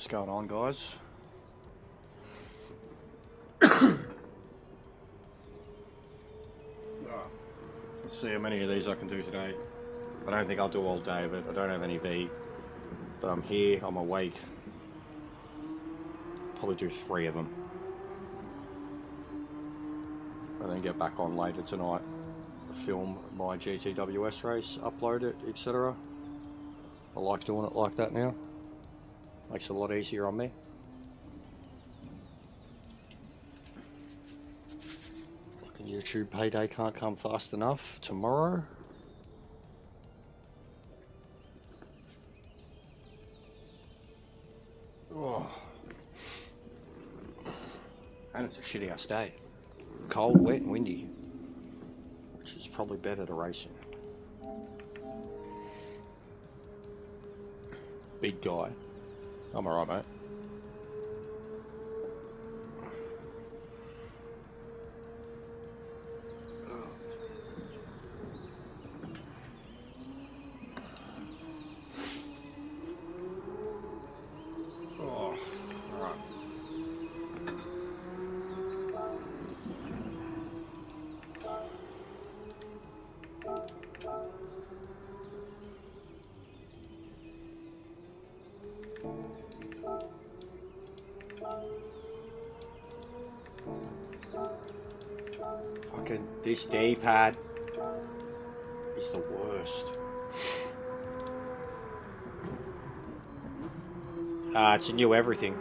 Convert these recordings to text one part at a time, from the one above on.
What's going on, guys? Let's see how many of these I can do today. I don't think I'll do all day of it. I don't have any V, but I'm here, I'm awake. Probably do 3 of them. And then get back on later tonight film my GTWS race, upload it, etc. I like doing it like that now. Makes it a lot easier on me. Fucking YouTube payday can't come fast enough. Tomorrow. Oh. And it's a shitty ass day. Cold, wet and windy. Which is probably better to race in. Big guy. I'm alright, mate. Fucking this D-pad is the worst. It's a new everything.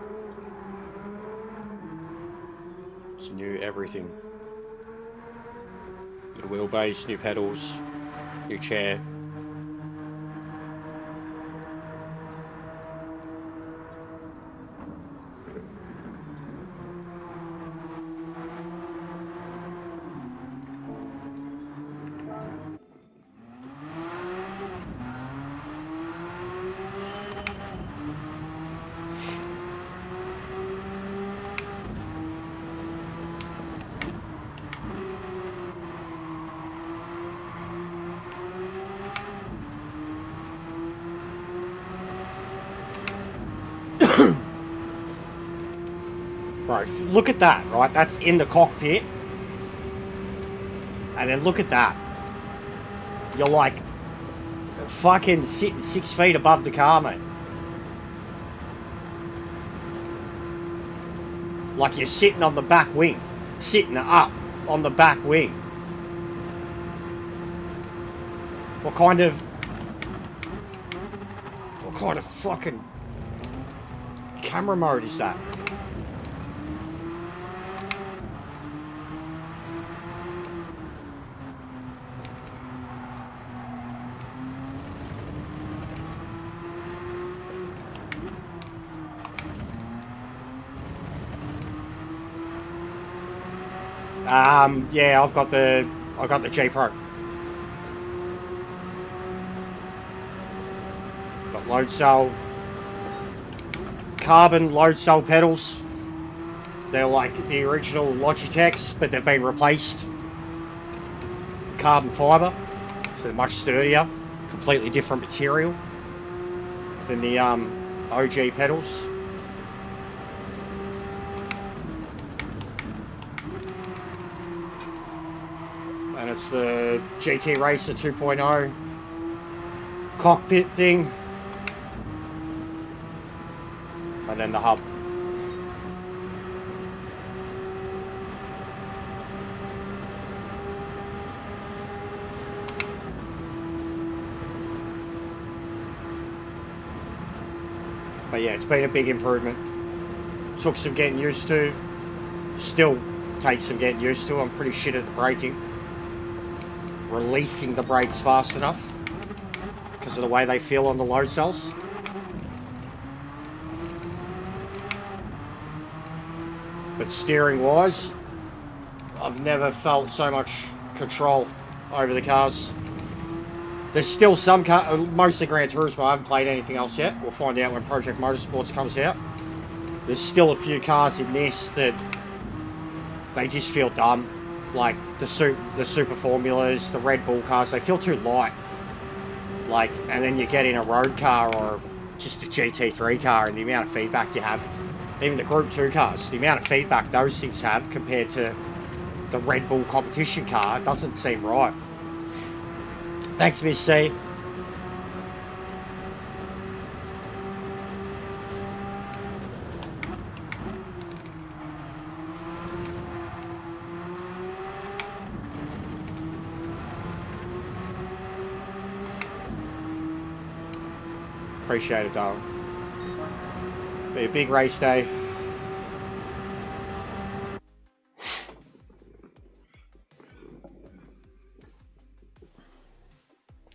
It's a new everything. New wheelbase, new pedals, new chair. Bro, look at that, right? That's in the cockpit. And then look at that. You're like fucking sitting 6 feet above the car, mate. Like you're sitting on the back wing. Sitting up on the back wing. What kind of fucking camera mode is that? Yeah, I've got the G Pro. Got load cell, carbon load cell pedals. They're like the original Logitechs, but they've been replaced. Carbon fiber, so they're much sturdier, completely different material than the OG pedals. And it's the GT Racer 2.0 cockpit thing. And then the hub. But yeah, it's been a big improvement. Took some getting used to. Still takes some getting used to. I'm pretty shit at the braking. Releasing the brakes fast enough because of the way they feel on the load cells. But steering wise, I've never felt so much control over the cars. There's still some cars, mostly Gran Turismo. I haven't played anything else yet. We'll find out when Project Motorsports comes out. There's still a few cars in this that they just feel dumb. Like the Super Formulas, the Red Bull cars, they feel too light. Like, and then you get in a road car or just a GT3 car and the amount of feedback you have. Even the Group 2 cars, the amount of feedback those things have compared to the Red Bull competition car doesn't seem right. Thanks, Miss C. Appreciate it, darling. Be a big race day.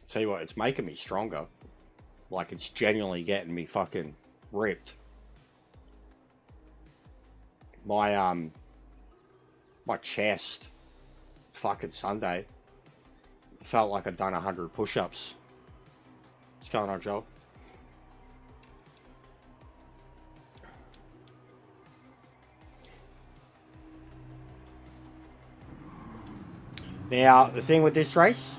Tell you what, it's making me stronger. Like, it's genuinely getting me fucking ripped. My chest, fucking Sunday, felt like I'd done 100 push-ups. What's going on, Joel? Now, the thing with this race,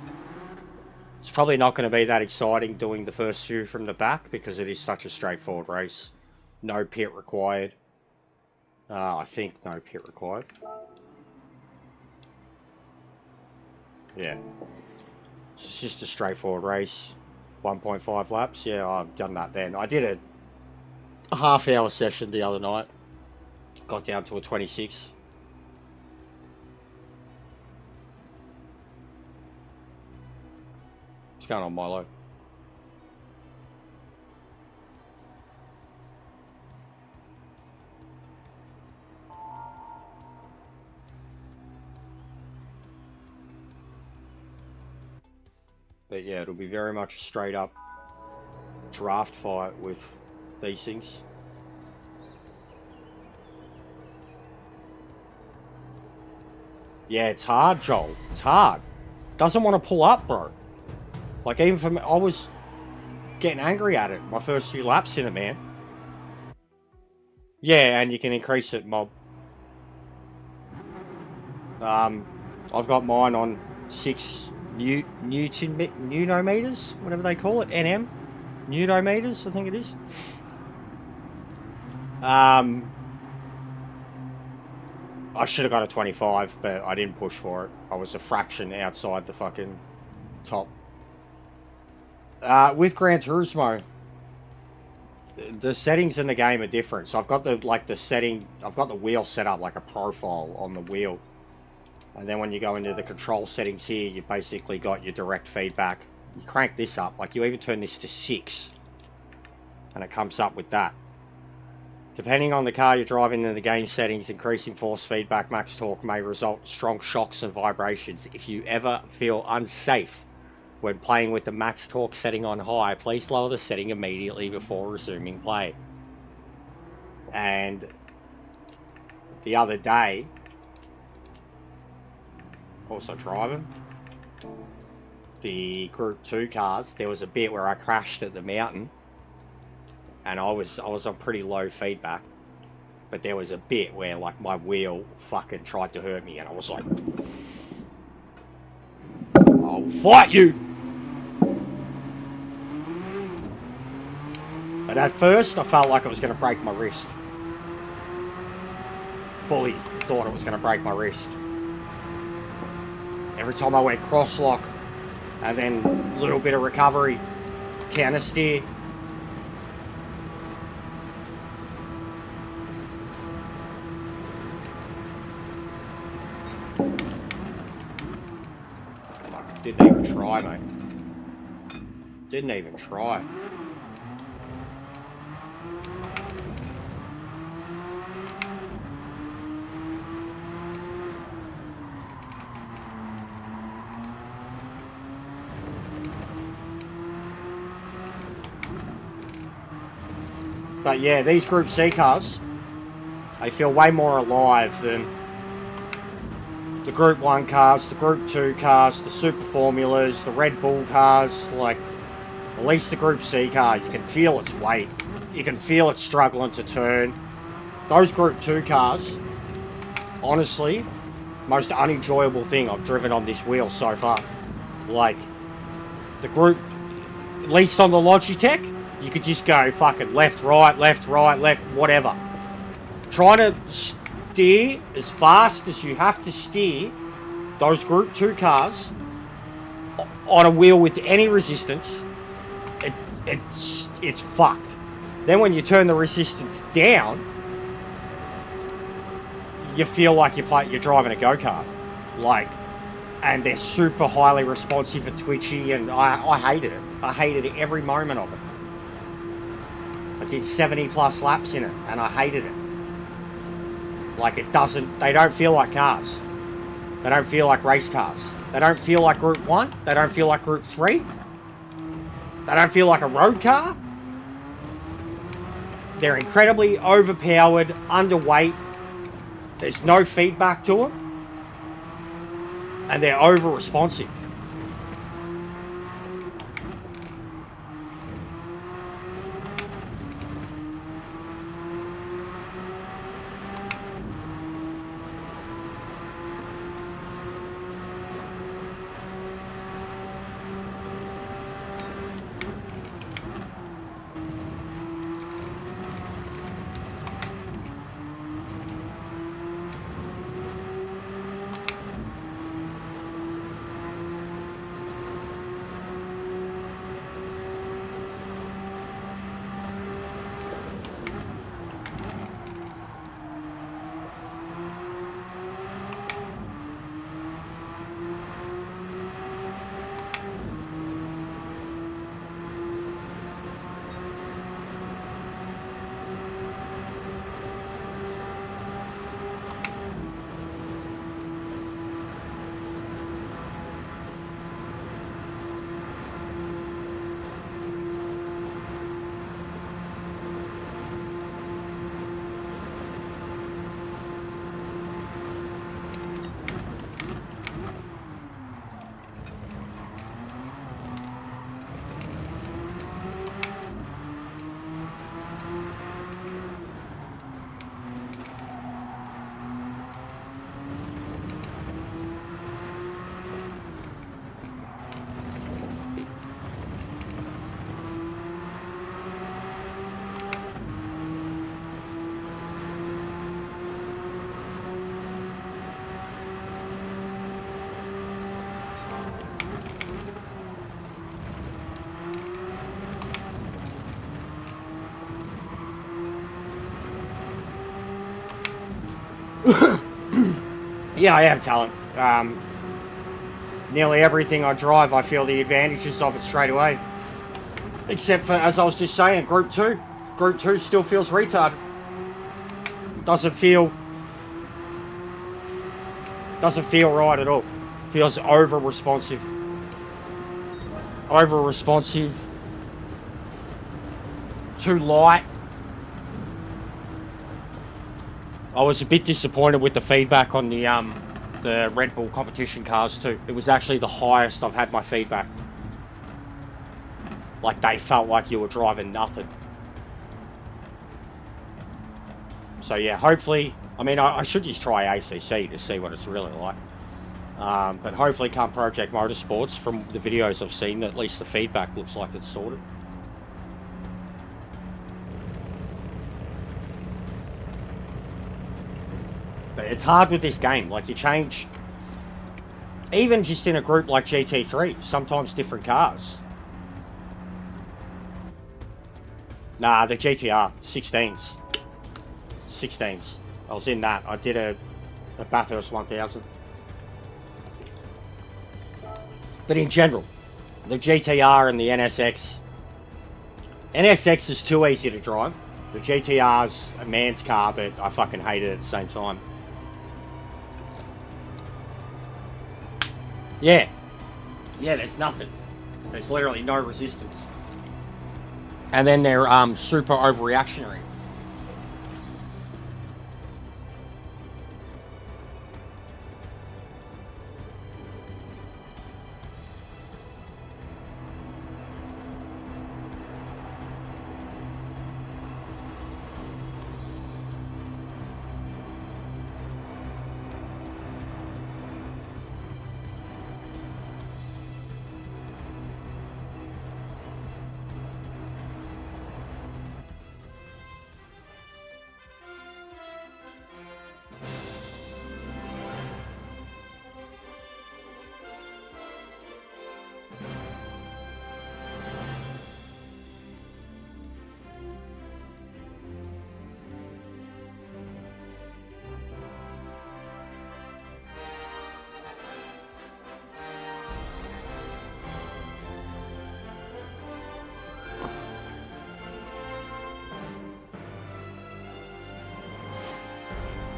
it's probably not going to be that exciting doing the first few from the back because it is such a straightforward race. No pit required. I think no pit required. Yeah. It's just a straightforward race. 1.5 laps. Yeah, I've done that then. I did a half-hour session the other night. Got down to a 26. What's going on, Milo? But yeah, it'll be very much a straight up draft fight with these things. Yeah, it's hard, Joel. It's hard. Doesn't want to pull up, bro. Like, even for me, I was getting angry at it my first few laps in it, man. Yeah, and you can increase it, mob. I've got mine on 6 newtometers, whatever they call it, NM, newtometers, I think it is. I should have got a 25, but I didn't push for it. I was a fraction outside the fucking top. With Gran Turismo, the settings in the game are different. So I've got the setting, I've got the wheel set up like a profile on the wheel. And then when you go into the control settings here, you've basically got your direct feedback. You crank this up, like you even turn this to 6. And it comes up with that. Depending on the car you're driving in the game settings, increasing force feedback, max torque may result in strong shocks and vibrations. If you ever feel unsafe when playing with the max torque setting on high, please lower the setting immediately before resuming play. And the other day, also driving the Group 2 cars, there was a bit where I crashed at the mountain, and I was on pretty low feedback, but there was a bit where like my wheel fucking tried to hurt me, and I was like, I'll fight you. But at first I felt like I was going to break my wrist. Fully thought it was going to break my wrist. Every time I went cross-lock, and then a little bit of recovery, counter steer. Fuck, didn't even try, mate. Didn't even try. But yeah, these Group C cars, they feel way more alive than the Group 1 cars, the Group 2 cars, the Super Formulas, the Red Bull cars. Like, at least the Group C car, you can feel its weight. You can feel it struggling to turn. Those Group 2 cars, honestly, most unenjoyable thing I've driven on this wheel so far. Like, the Group, at least on the Logitech, you could just go fucking left, right, whatever. Trying to steer as fast as you have to steer those Group 2 cars on a wheel with any resistance, it's fucked. Then when you turn the resistance down, you feel like you're driving a go-kart. Like, and they're super highly responsive and twitchy, and I hated it. I hated every moment of it. did 70 plus laps in it, and I hated it. Like, they don't feel like cars. They don't feel like race cars. They don't feel like Group 1. They don't feel like Group 3. They don't feel like a road car. They're incredibly overpowered, underweight. There's no feedback to them. And they're over-responsive. Yeah, I have talent. Nearly everything I drive, I feel the advantages of it straight away. Except for, as I was just saying, Group 2. Group 2 still feels retarded. Doesn't feel right at all. Feels over-responsive. Over-responsive. Too light. I was a bit disappointed with the feedback on the Red Bull competition cars too. It was actually the highest I've had my feedback. Like, they felt like you were driving nothing. So yeah, hopefully, I mean, I should just try ACC to see what it's really like. But hopefully come Project Motorsports, from the videos I've seen, at least the feedback looks like it's sorted. But it's hard with this game. Like, you change, even just in a group like GT3, sometimes different cars. Nah, the GTR 16s. 16s. I was in that. I did a Bathurst 1000. But in general, the GTR and the NSX. NSX is too easy to drive. The GTR's a man's car, but I fucking hate it at the same time. Yeah. Yeah, there's nothing. There's literally no resistance. And then they're super overreactionary.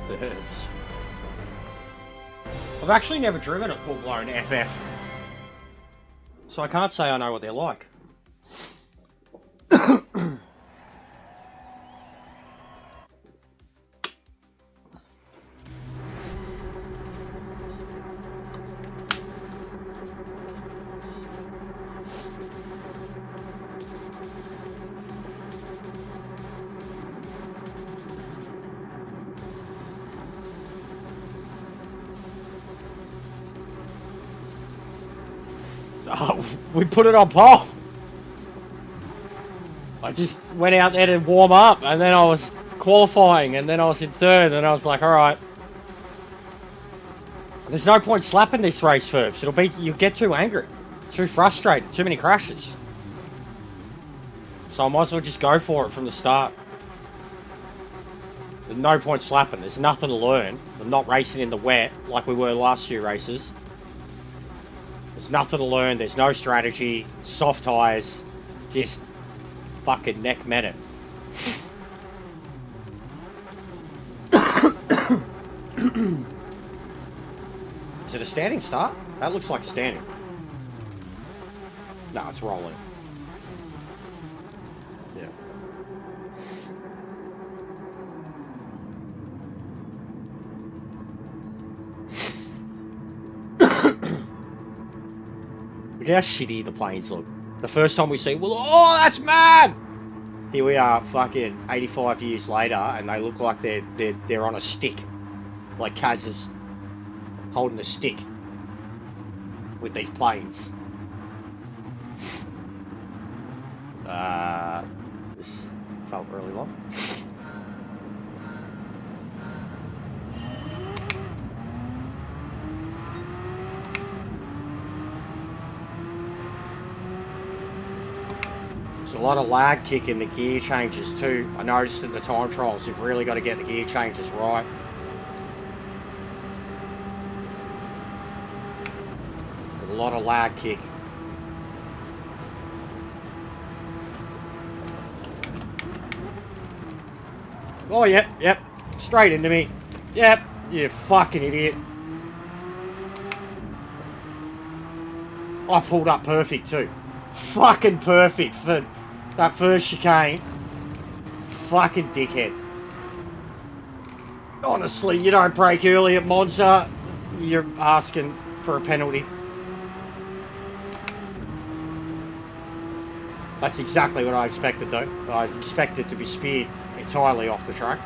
Verbs. I've actually never driven a full-blown FF, so I can't say I know what they're like. Oh, we put it on pole. I just went out there to warm up, and then I was qualifying, and then I was in third, and I was like, all right. There's no point slapping this race, Ferbs. You'll get too angry, too frustrated, too many crashes. So I might as well just go for it from the start. There's no point slapping. There's nothing to learn. I'm not racing in the wet like we were last few races. There's nothing to learn. There's no strategy. Soft tyres. Just fucking neck minute. Is it a standing start? That looks like standing. No, it's rolling. Yeah. Look how shitty the planes look. The first time we see, well, oh, that's mad! Here we are, fucking 85 years later, and they look like they're on a stick, like KAZ's holding a stick with these planes. This felt really long. There's a lot of lag kick in the gear changes too. I noticed in the time trials, you've really got to get the gear changes right. A lot of lag kick. Oh, yep. Straight into me. Yep, you fucking idiot. I pulled up perfect too. Fucking perfect for that first chicane. Fucking dickhead. Honestly, you don't brake early at Monza, you're asking for a penalty. That's exactly what I expected though. I expected to be speared entirely off the track.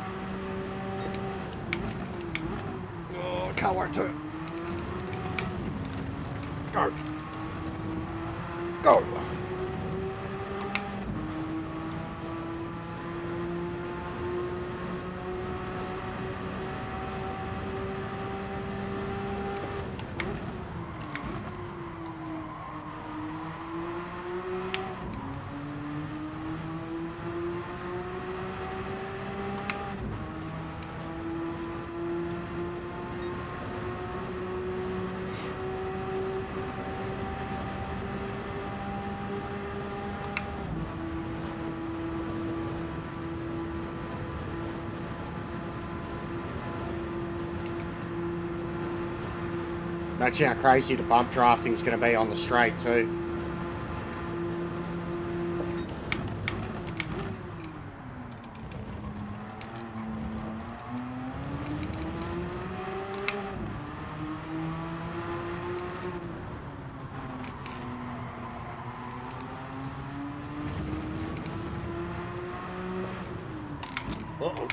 Oh, can't wait to. Go. Go. That's how crazy the bump drafting is going to be on the straight too. Uh-oh.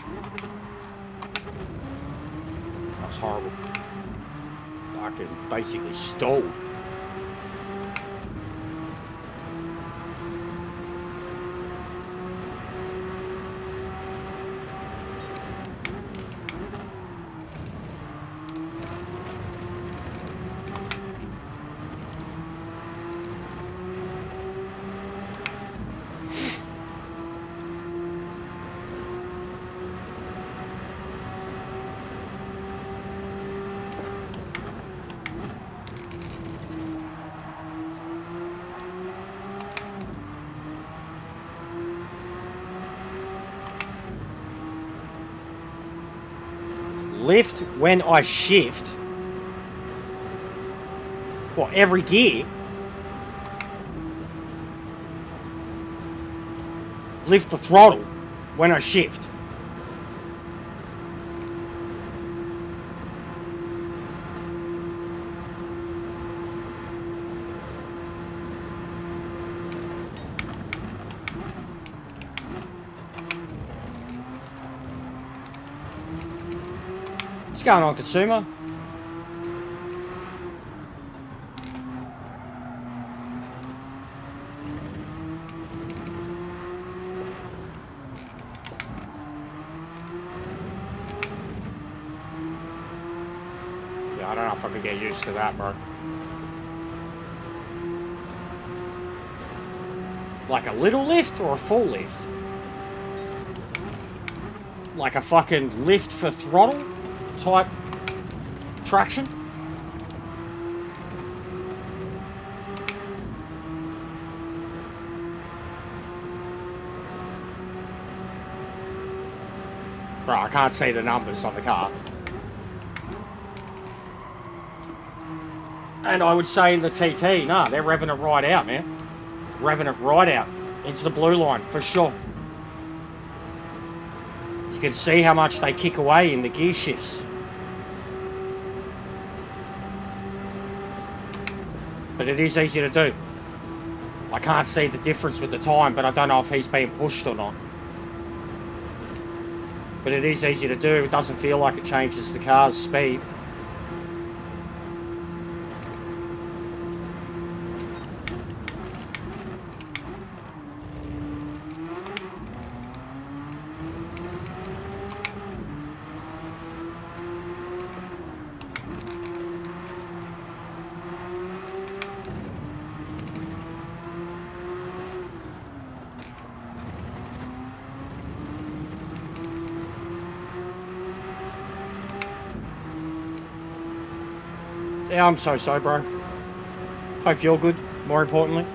That's horrible. Fucking basically stalled. lift when I shift. What, every gear? Lift the throttle when I shift. What's going on, consumer? Yeah, I don't know if I could get used to that, bro. Like a little lift or a full lift? Like a fucking lift for throttle type traction? Bro, I can't see the numbers on the car. And I would say in the TT, nah, they're revving it right out, man. Revving it right out into the blue line, for sure. You can see how much they kick away in the gear shifts. But it is easy to do. I can't see the difference with the time, but I don't know if he's being pushed or not. But it is easy to do. It doesn't feel like it changes the car's speed. Yeah, I'm so bro. Hope you're good, more importantly.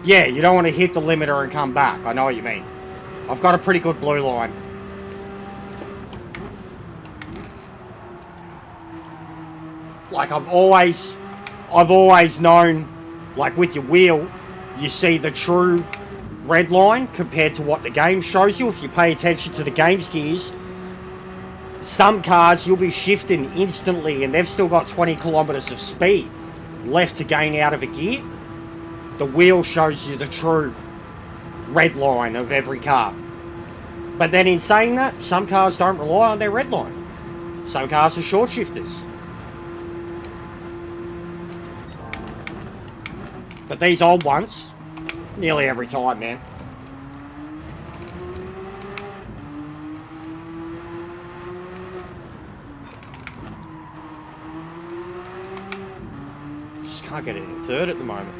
Yeah, you don't want to hit the limiter and come back. I know what you mean. I've got a pretty good blue line. Like I've always known, like with your wheel, you see the true red line compared to what the game shows you. If you pay attention to the game's gears, some cars you'll be shifting instantly and they've still got 20 kilometers of speed left to gain out of a gear. The wheel shows you the true red line of every car. But then in saying that, some cars don't rely on their red line. Some cars are short shifters. But these old ones, nearly every time, man. Just can't get it in third at the moment.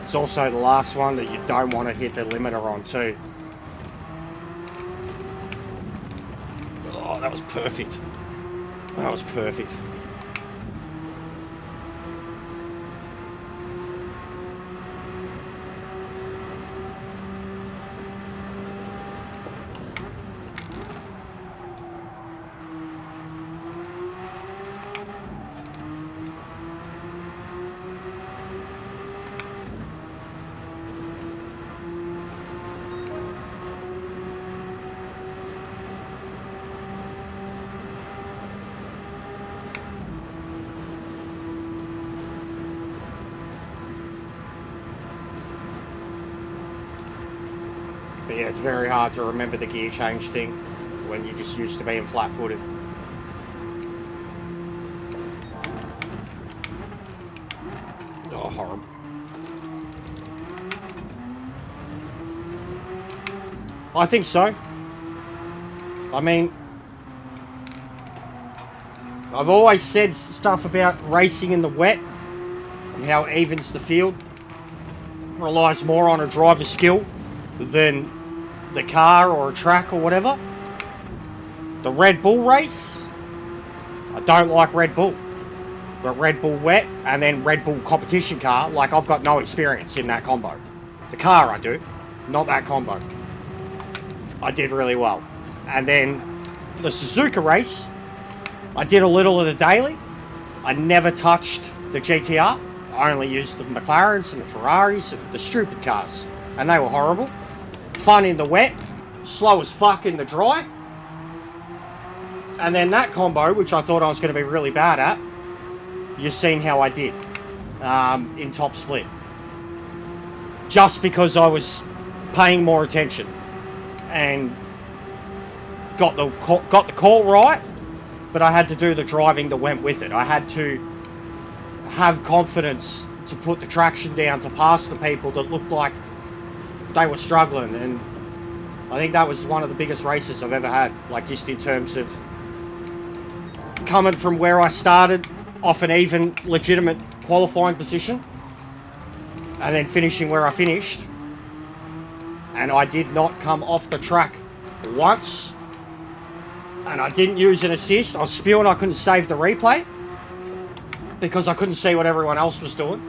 It's also the last one that you don't want to hit the limiter on too. Oh, that was perfect. That was perfect. But yeah, it's very hard to remember the gear change thing when you're just used to being flat-footed. Oh, horrible. I think so. I mean, I've always said stuff about racing in the wet and how it evens the field. Relies more on a driver's skill than the car or a track or whatever. The Red Bull race, I don't like Red Bull. But Red Bull wet and then Red Bull competition car, like I've got no experience in that combo. The car I do, not that combo. I did really well. And then the Suzuka race, I did a little of the daily. I never touched the GTR. I only used the McLarens and the Ferraris and the stupid cars. And they were horrible. Fun in the wet, slow as fuck in the dry. And then that combo, which I thought I was going to be really bad at, you've seen how I did in top split. Just because I was paying more attention and got the call right, but I had to do the driving that went with it. I had to have confidence to put the traction down to pass the people that looked like they were struggling, and I think that was one of the biggest races I've ever had, like just in terms of coming from where I started off an even legitimate qualifying position and then finishing where I finished, and I did not come off the track once, and I didn't use an assist. I was spewing I couldn't save the replay because I couldn't see what everyone else was doing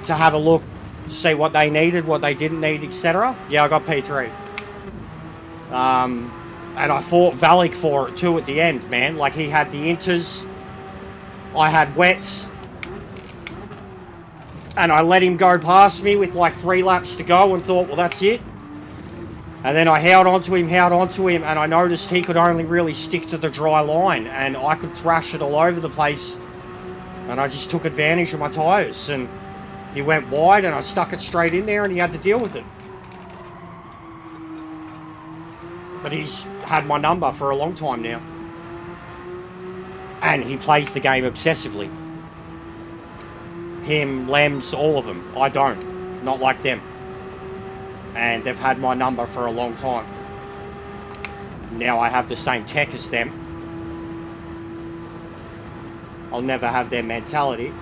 to have a look, see what they needed, what they didn't need, etc. Yeah, I got P3. And I fought Valak for it too at the end, man. Like, he had the inters, I had wets, and I let him go past me with like 3 laps to go and thought, well, that's it. And then I held onto him, and I noticed he could only really stick to the dry line, and I could thrash it all over the place, and I just took advantage of my tyres, and he went wide, and I stuck it straight in there, and he had to deal with it. But he's had my number for a long time now. And he plays the game obsessively. Him, Lems, all of them. I don't. Not like them. And they've had my number for a long time. Now I have the same tech as them. I'll never have their mentality.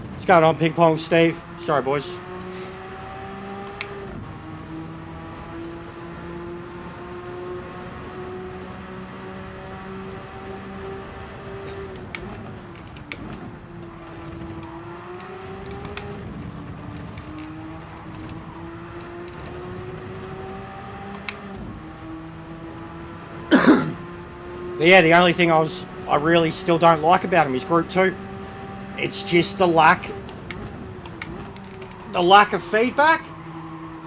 What's going on, Ping Pong Steve? Sorry, boys. But yeah, the only thing I really still don't like about him is Group 2. It's just the lack of feedback,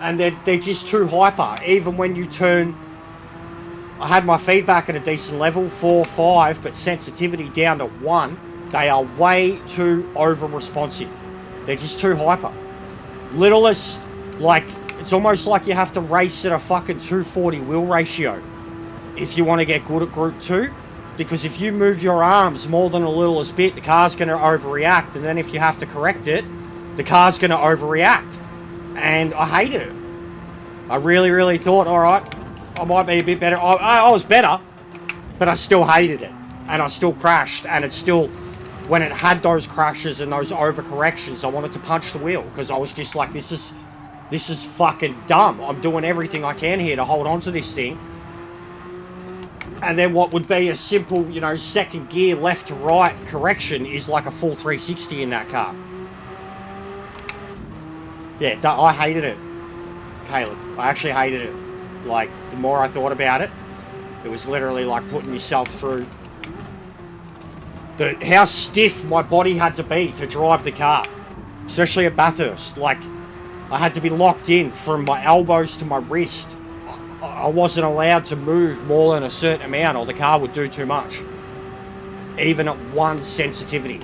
and they're just too hyper. Even when you turn, I had my feedback at a decent level, 4, 5, but sensitivity down to 1. They are way too over responsive. They're just too hyper. Littlest, like, it's almost like you have to race at a fucking 240 wheel ratio if you want to get good at Group 2, because if you move your arms more than a littlest bit, the car's going to overreact, and then if you have to correct it, the car's going to overreact. And I hated it. I really, really thought, all right, I might be a bit better. I was better, but I still hated it, and I still crashed, and it still, when it had those crashes and those overcorrections, I wanted to punch the wheel, because I was just like, this is fucking dumb. I'm doing everything I can here to hold on to this thing. And then what would be a simple, you know, second gear left to right correction is like a full 360 in that car. Yeah, I hated it, Caleb. I actually hated it. Like, the more I thought about it, it was literally like putting yourself through how stiff my body had to be to drive the car, especially at Bathurst. Like, I had to be locked in from my elbows to my wrist. I wasn't allowed to move more than a certain amount or the car would do too much. even at 1 sensitivity.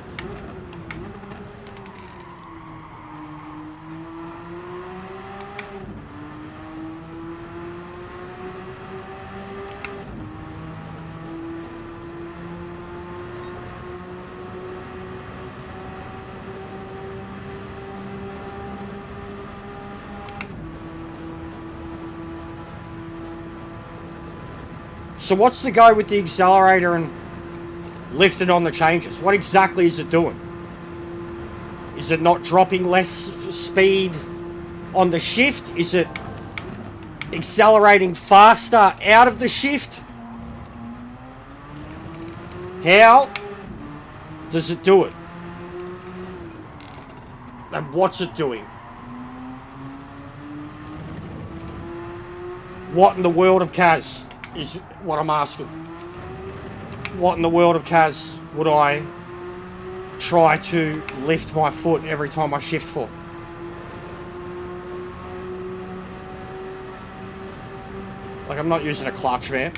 So what's the go with the accelerator and lifting on the changes? What exactly is it doing? Is it not dropping less speed on the shift? Is it accelerating faster out of the shift? How does it do it? And what's it doing? What in the world of KAZ is what I'm asking. What in the world of KAZ would I try to lift my foot every time I shift foot? Like, I'm not using a clutch, man.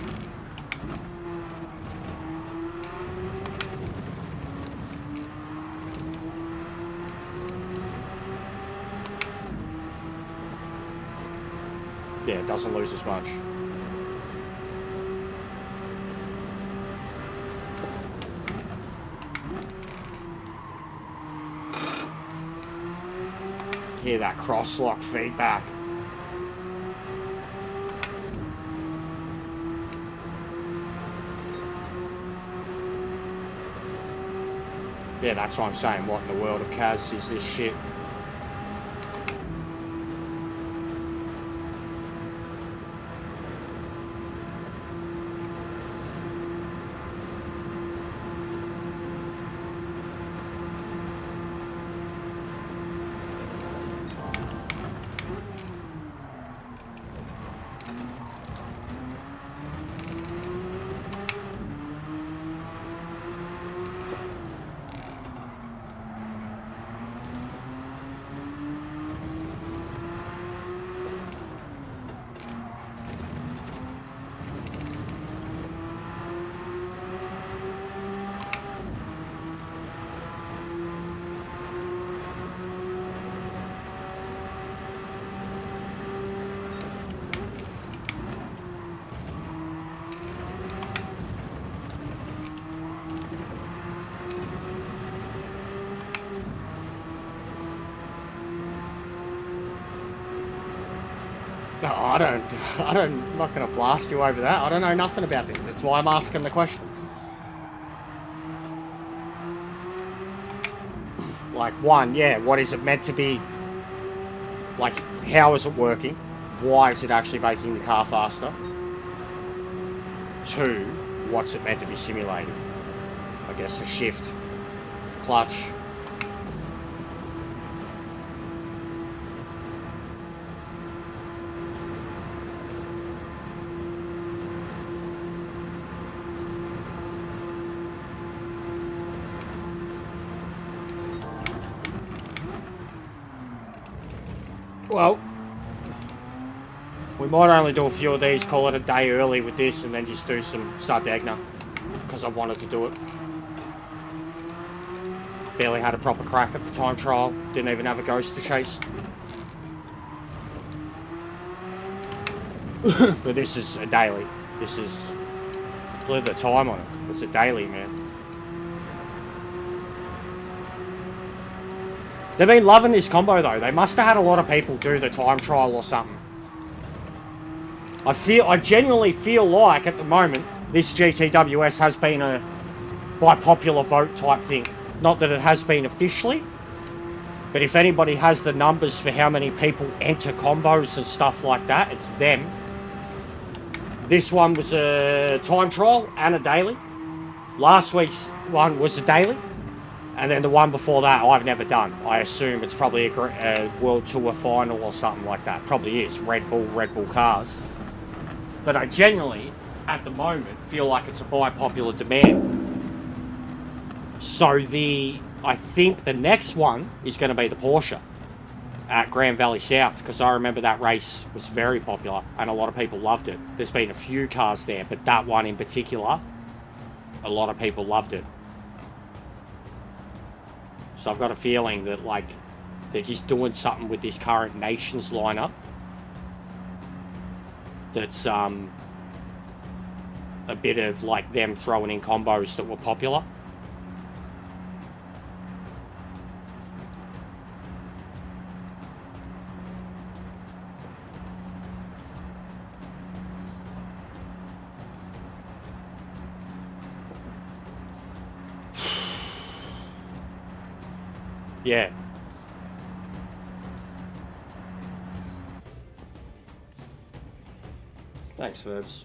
Yeah, it doesn't lose as much. Hear that cross-lock feedback. Yeah, that's what I'm saying. What in the world of KAZ is this shit? No, I'm not going to blast you over that. I don't know nothing about this. That's why I'm asking the questions. Like, one, yeah, what is it meant to be? Like, how is it working? Why is it actually making the car faster? 2, what's it meant to be simulating? I guess a shift, clutch. Well, we might only do a few of these, call it a day early with this, and then just do some Sardegna, because I've wanted to do it. Barely had a proper crack at the time trial, didn't even have a ghost to chase. But this is a daily. This is, look at the time on it. It's a daily, man. They've been loving this combo though. They must have had a lot of people do the time trial or something. I genuinely feel like at the moment this GTWS has been a by popular vote type thing. Not that it has been officially, but if anybody has the numbers for how many people enter combos and stuff like that, it's them. This one was a time trial and a daily. Last week's one was a daily. And then the one before that, I've never done. I assume it's probably a World Tour final or something like that. Probably is. Red Bull cars. But I genuinely, at the moment, feel like it's a by popular demand. So I think the next one is going to be the Porsche at Grand Valley South, because I remember that race was very popular and a lot of people loved it. There's been a few cars there, but that one in particular, a lot of people loved it. So I've got a feeling that, like, they're just doing something with this current Nations lineup that's a bit of, like, them throwing in combos that were popular. Yeah. Thanks, Verbs.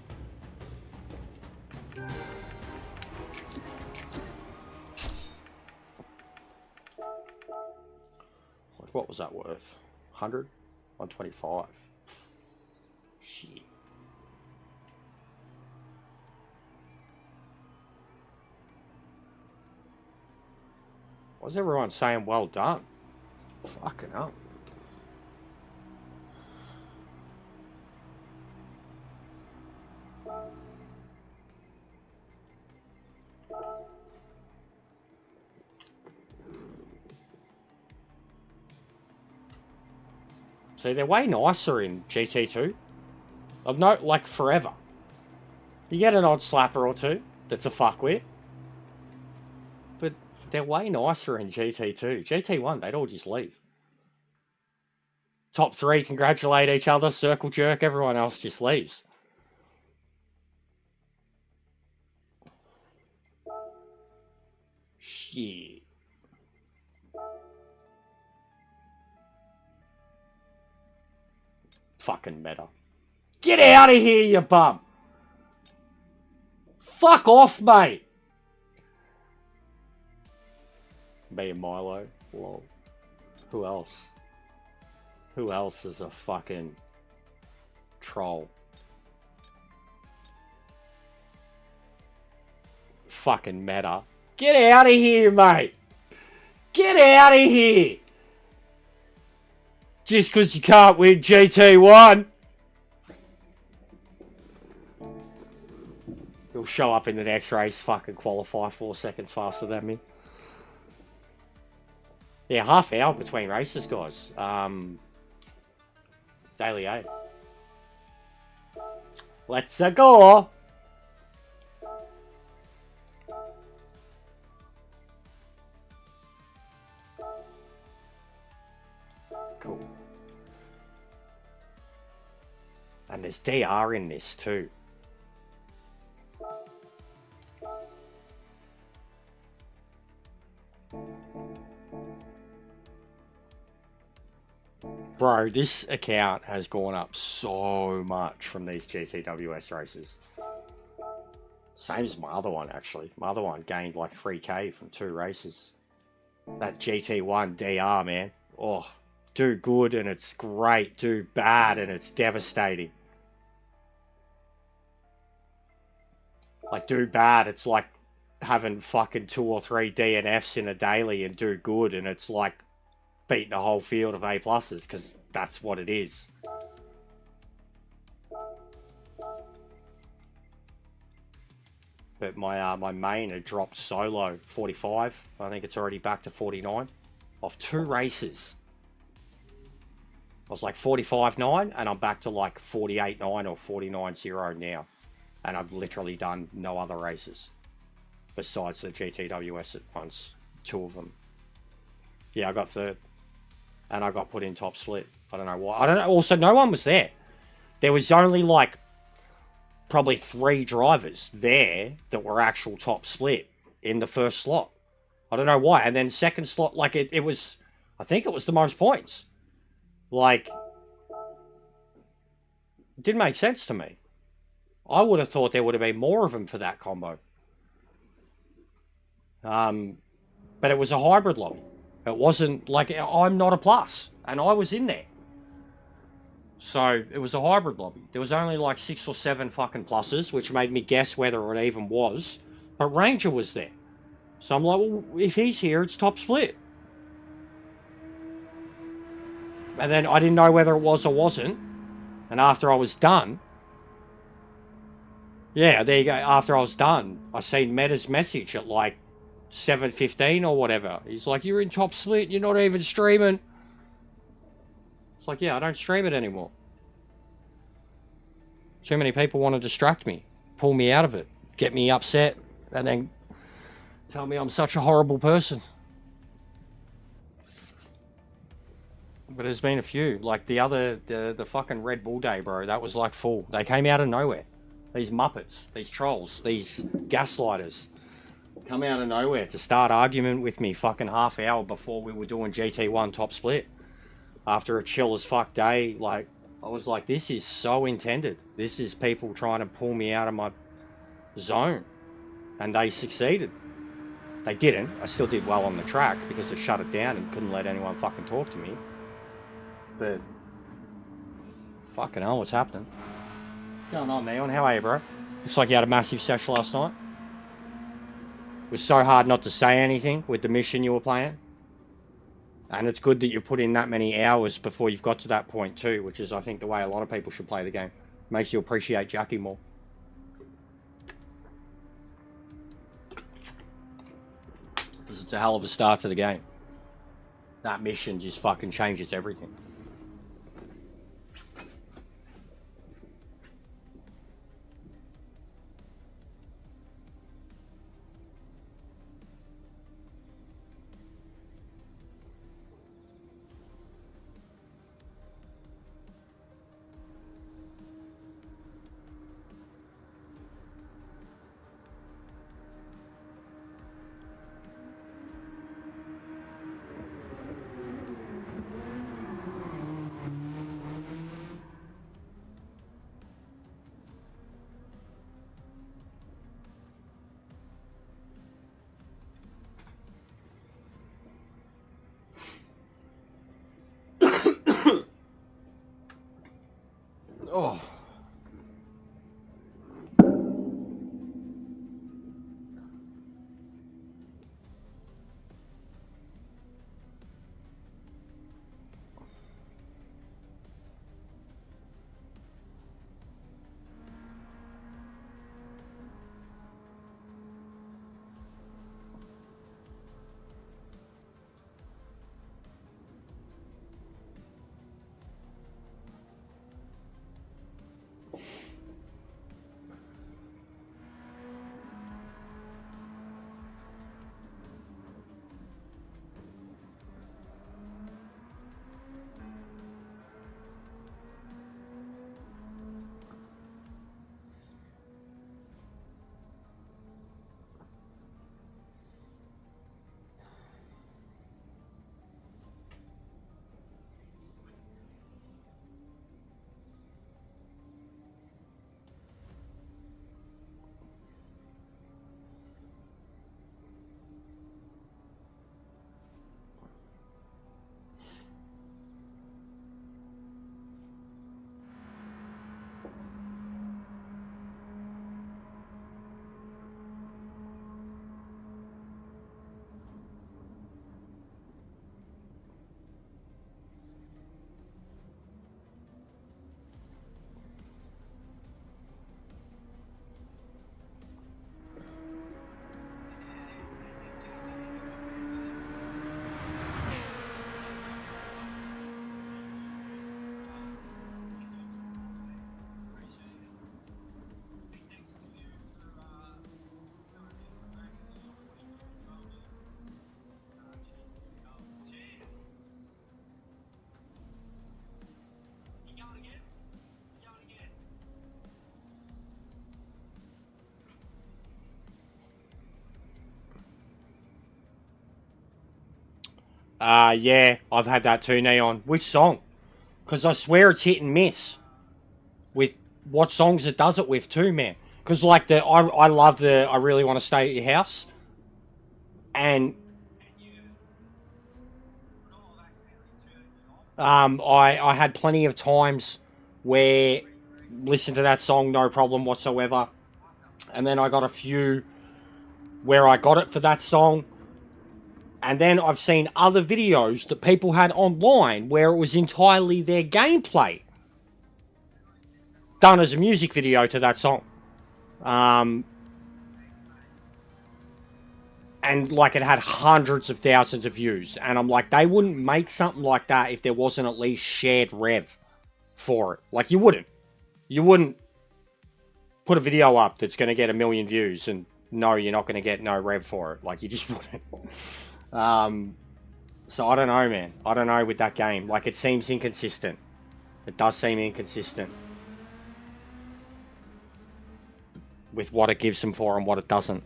What was that worth? 100? 125? Shit. Why's everyone saying well done? Fucking hell. See, they're way nicer in GT2. I've known, like, forever. You get an odd slapper or two that's a fuckwit. But they're way nicer in GT2. GT1, they'd all just leave. Top 3 congratulate each other, circle jerk, everyone else just leaves. Shit. Fucking meta. Get out of here, you bum! Fuck off, mate! Me and Milo. Lol. Who else? Who else is a fucking troll? Fucking meta. Get out of here, mate! Get out of here! Just because you can't win GT1. He'll show up in the next race, fucking qualify 4 seconds faster than me. Yeah, half hour between races, guys. Daily 8. Let's go! Cool. And there's DR in this too. Bro, this account has gone up so much from these GTWS races. Same as my other one, actually. My other one gained like 3k from 2 races. That GT1 DR, man. Oh, do good and it's great. Do bad and it's devastating. Like, do bad, it's like having fucking 2 or 3 DNFs in a daily, and do good and it's like beating a whole field of A+, because that's what it is. But my main had dropped so low, 45. I think it's already back to 49 off 2 races. I was like 45.9 and I'm back to like 48.9 or 49.0 now. And I've literally done no other races besides the GTWS at once. 2 of them. Yeah, I got 3rd. And I got put in top split. I don't know why. I don't know. Also, no one was there. There was only like probably 3 drivers there that were actual top split in the first slot. I don't know why. And then second slot, like it was, I think it was the most points. Like, it didn't make sense to me. I would have thought there would have been more of them for that combo. But it was a hybrid lobby. It wasn't like, I'm not a plus, and I was in there. So it was a hybrid lobby. There was only like 6 or 7 fucking pluses, which made me guess whether it even was. But Ranger was there. So I'm like, well, if he's here, it's top split. And then I didn't know whether it was or wasn't. And after I was done, yeah, there you go. After I was done, I seen Meta's message at like 7:15 or whatever. He's like, you're in top split, you're not even streaming. It's like, yeah, I don't stream it anymore. Too many people want to distract me, pull me out of it, get me upset, and then tell me I'm such a horrible person. But there's been a few. Like the fucking Red Bull day, bro. That was like full. They came out of nowhere. These Muppets, these trolls, these gaslighters come out of nowhere to start arguing with me fucking half hour before we were doing GT1 top split. After a chill as fuck day, like, I was like, this is so intended. This is people trying to pull me out of my zone. And they succeeded. They didn't. I still did well on the track because I shut it down and couldn't let anyone fucking talk to me. But fucking hell, what's happening? What's going on, Neon? How are you, bro? Looks like you had a massive sesh last night. It was so hard not to say anything with the mission you were playing. And it's good that you put in that many hours before you've got to that point too, which is, I think, the way a lot of people should play the game. Makes you appreciate Jackie more. Because it's a hell of a start to the game. That mission just fucking changes everything. Oh. Yeah, I've had that too, Neon. Which song? Because I swear it's hit and miss with what songs it does it with too, man. Because like I love the I Really Want to Stay at Your House. And I had plenty of times where listen to that song, no problem whatsoever. And then I got a few where I got it for that song. And then I've seen other videos that people had online where it was entirely their gameplay done as a music video to that song. and like it had hundreds of thousands of views. And I'm like, they wouldn't make something like that if there wasn't at least shared rev for it. Like, you wouldn't put a video up that's going to get 1 million views and no, you're not going to get no rev for it. Like, you just wouldn't. So I don't know, man. I don't know with that game. Like, it seems inconsistent. It does seem inconsistent with what it gives them for and what it doesn't.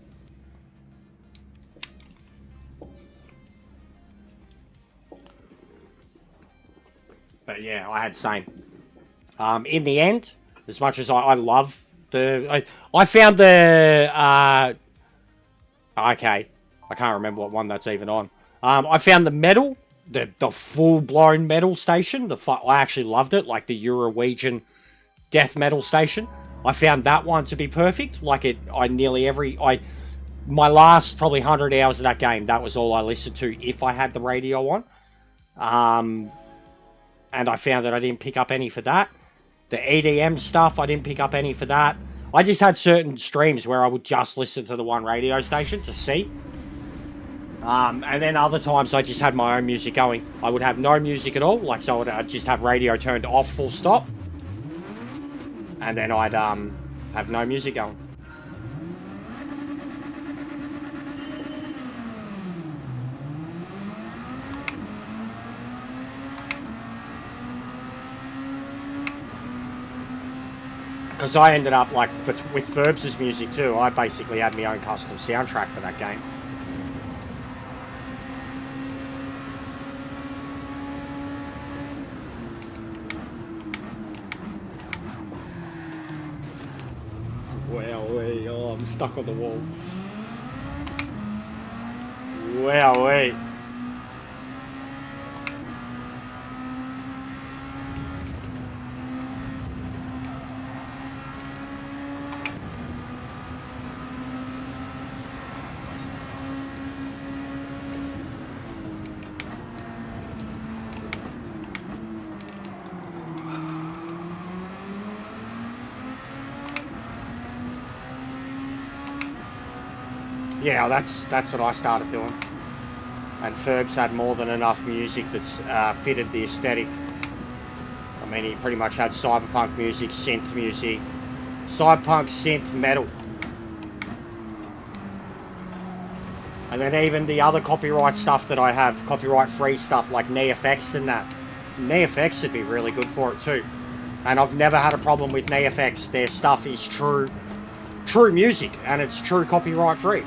But yeah, I had the same. In the end, as much as I love the... I found the... okay, I can't remember what one that's even on. I found the metal, the full-blown metal station. I actually loved it, like the Eurowegian death metal station. I found that one to be perfect. Like my last probably 100 hours of that game, that was all I listened to if I had the radio on. And I found that I didn't pick up any for that. The EDM stuff, I didn't pick up any for that. I just had certain streams where I would just listen to the one radio station to see. And then other times I just had my own music going. I would have no music at all. Like, so I'd just have radio turned off full stop. And then I'd have no music going. Because I ended up, like, with Ferbs' music too, I basically had my own custom soundtrack for that game. Wowee, oh, I'm stuck on the wall. Wowee. Yeah, that's what I started doing. And Ferbs had more than enough music that's fitted the aesthetic. I mean, he pretty much had cyberpunk music, synth music, cyberpunk, synth, metal. And then even the other copyright stuff that I have, copyright-free stuff like NeFX and that. NeFX would be really good for it too. And I've never had a problem with NeFX. Their stuff is true music, and it's true copyright-free.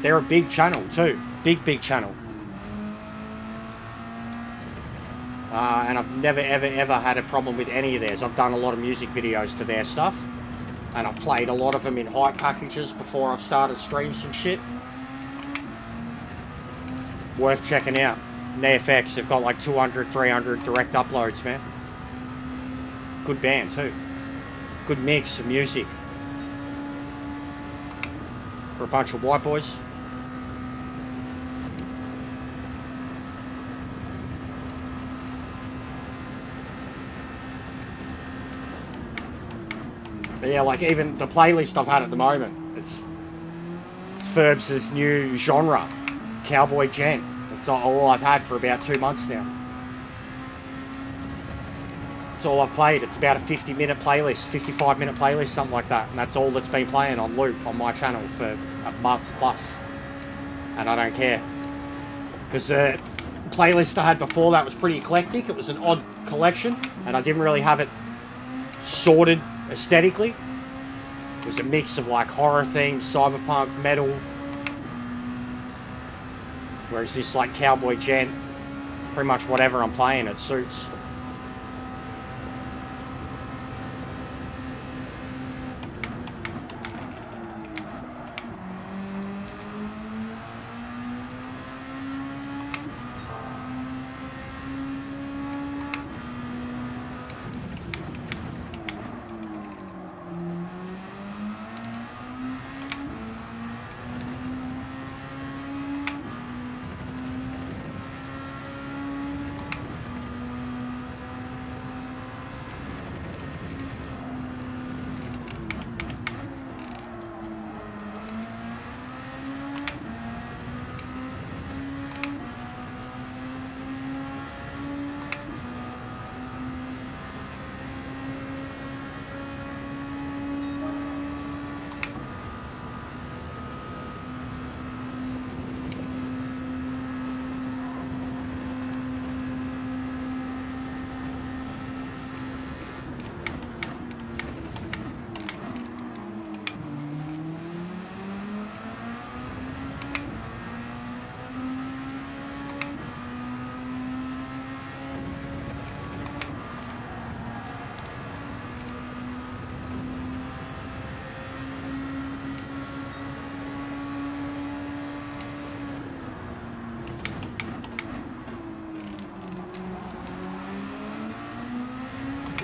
They're a big channel too. Big channel. And I've never ever had a problem with any of theirs. I've done a lot of music videos to their stuff. And I've played a lot of them in hype packages before I've started streams and shit. Worth checking out. NeFX, they've got like 200, 300 direct uploads, man. Good band too. Good mix of music. For a bunch of white boys. But yeah, like even the playlist I've had at the moment, it's Ferbs' new genre, Cowboy Gent. It's all I've had for about 2 months now. It's all I've played. It's about a 50-minute playlist, 55-minute playlist, something like that. And that's all that's been playing on loop on my channel for a month plus. And I don't care. Because the playlist I had before that was pretty eclectic. It was an odd collection. And I didn't really have it sorted aesthetically. It was a mix of like horror themes, cyberpunk, metal. Whereas this like Cowboy Gent, pretty much whatever I'm playing, it suits.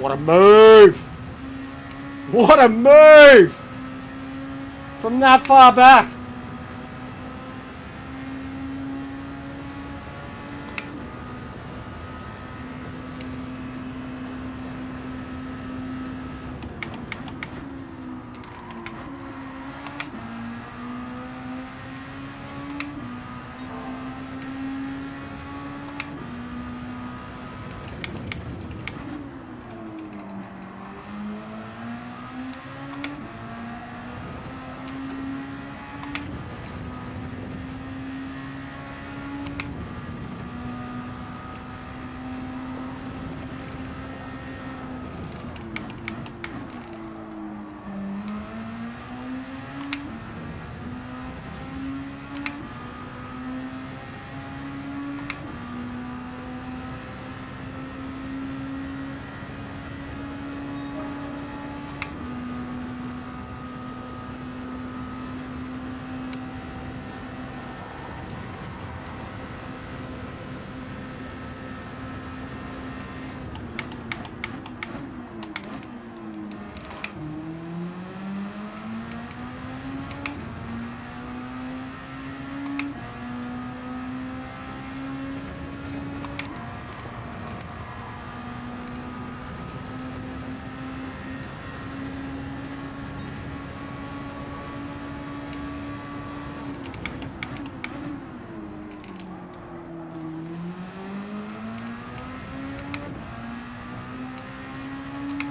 What a move! What a move! From that far back!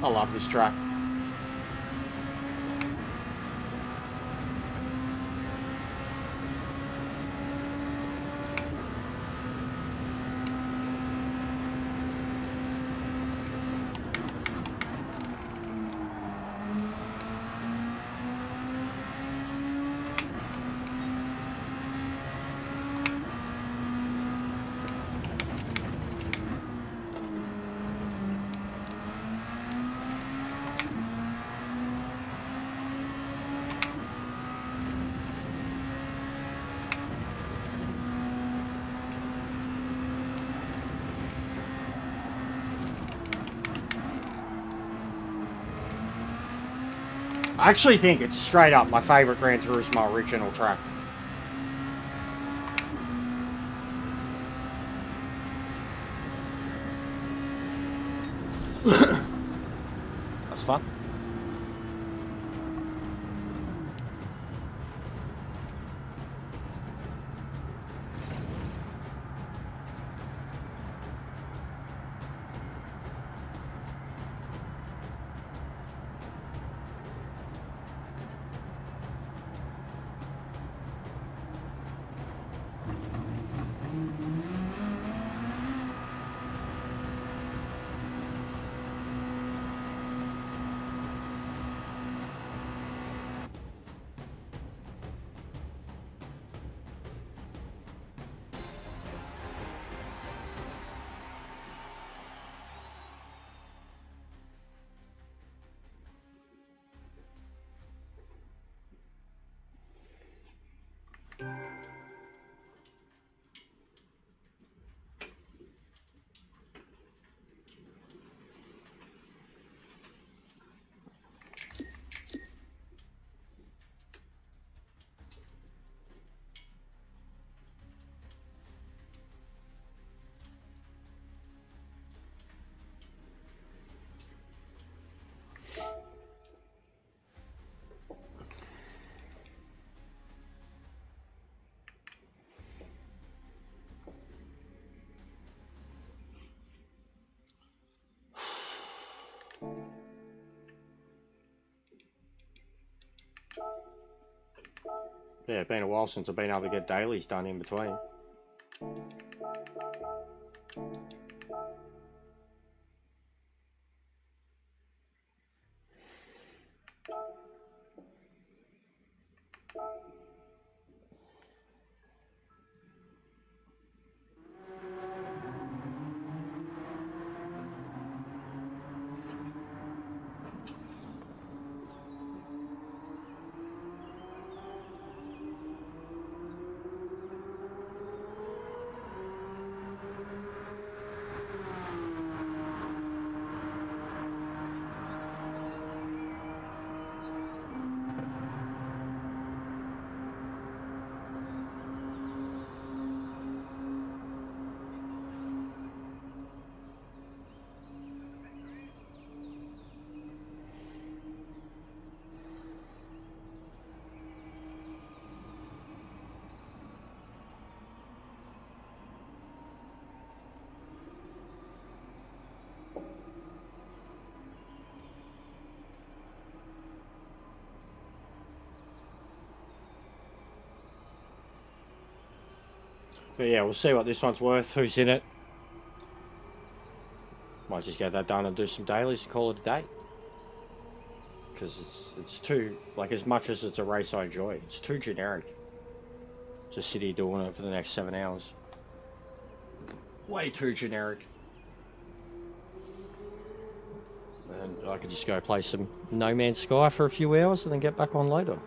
I love this track. I actually think it's straight up my favourite Gran Turismo original track. That's fun. Yeah, it's been a while since I've been able to get dailies done in between. But yeah, we'll see what this one's worth, who's in it. Might just get that done and do some dailies and call it a day. Because it's too, like, as much as it's a race I enjoy, it's too generic. Just sit here doing it for the next 7 hours. Way too generic. And I could just go play some No Man's Sky for a few hours and then get back on later.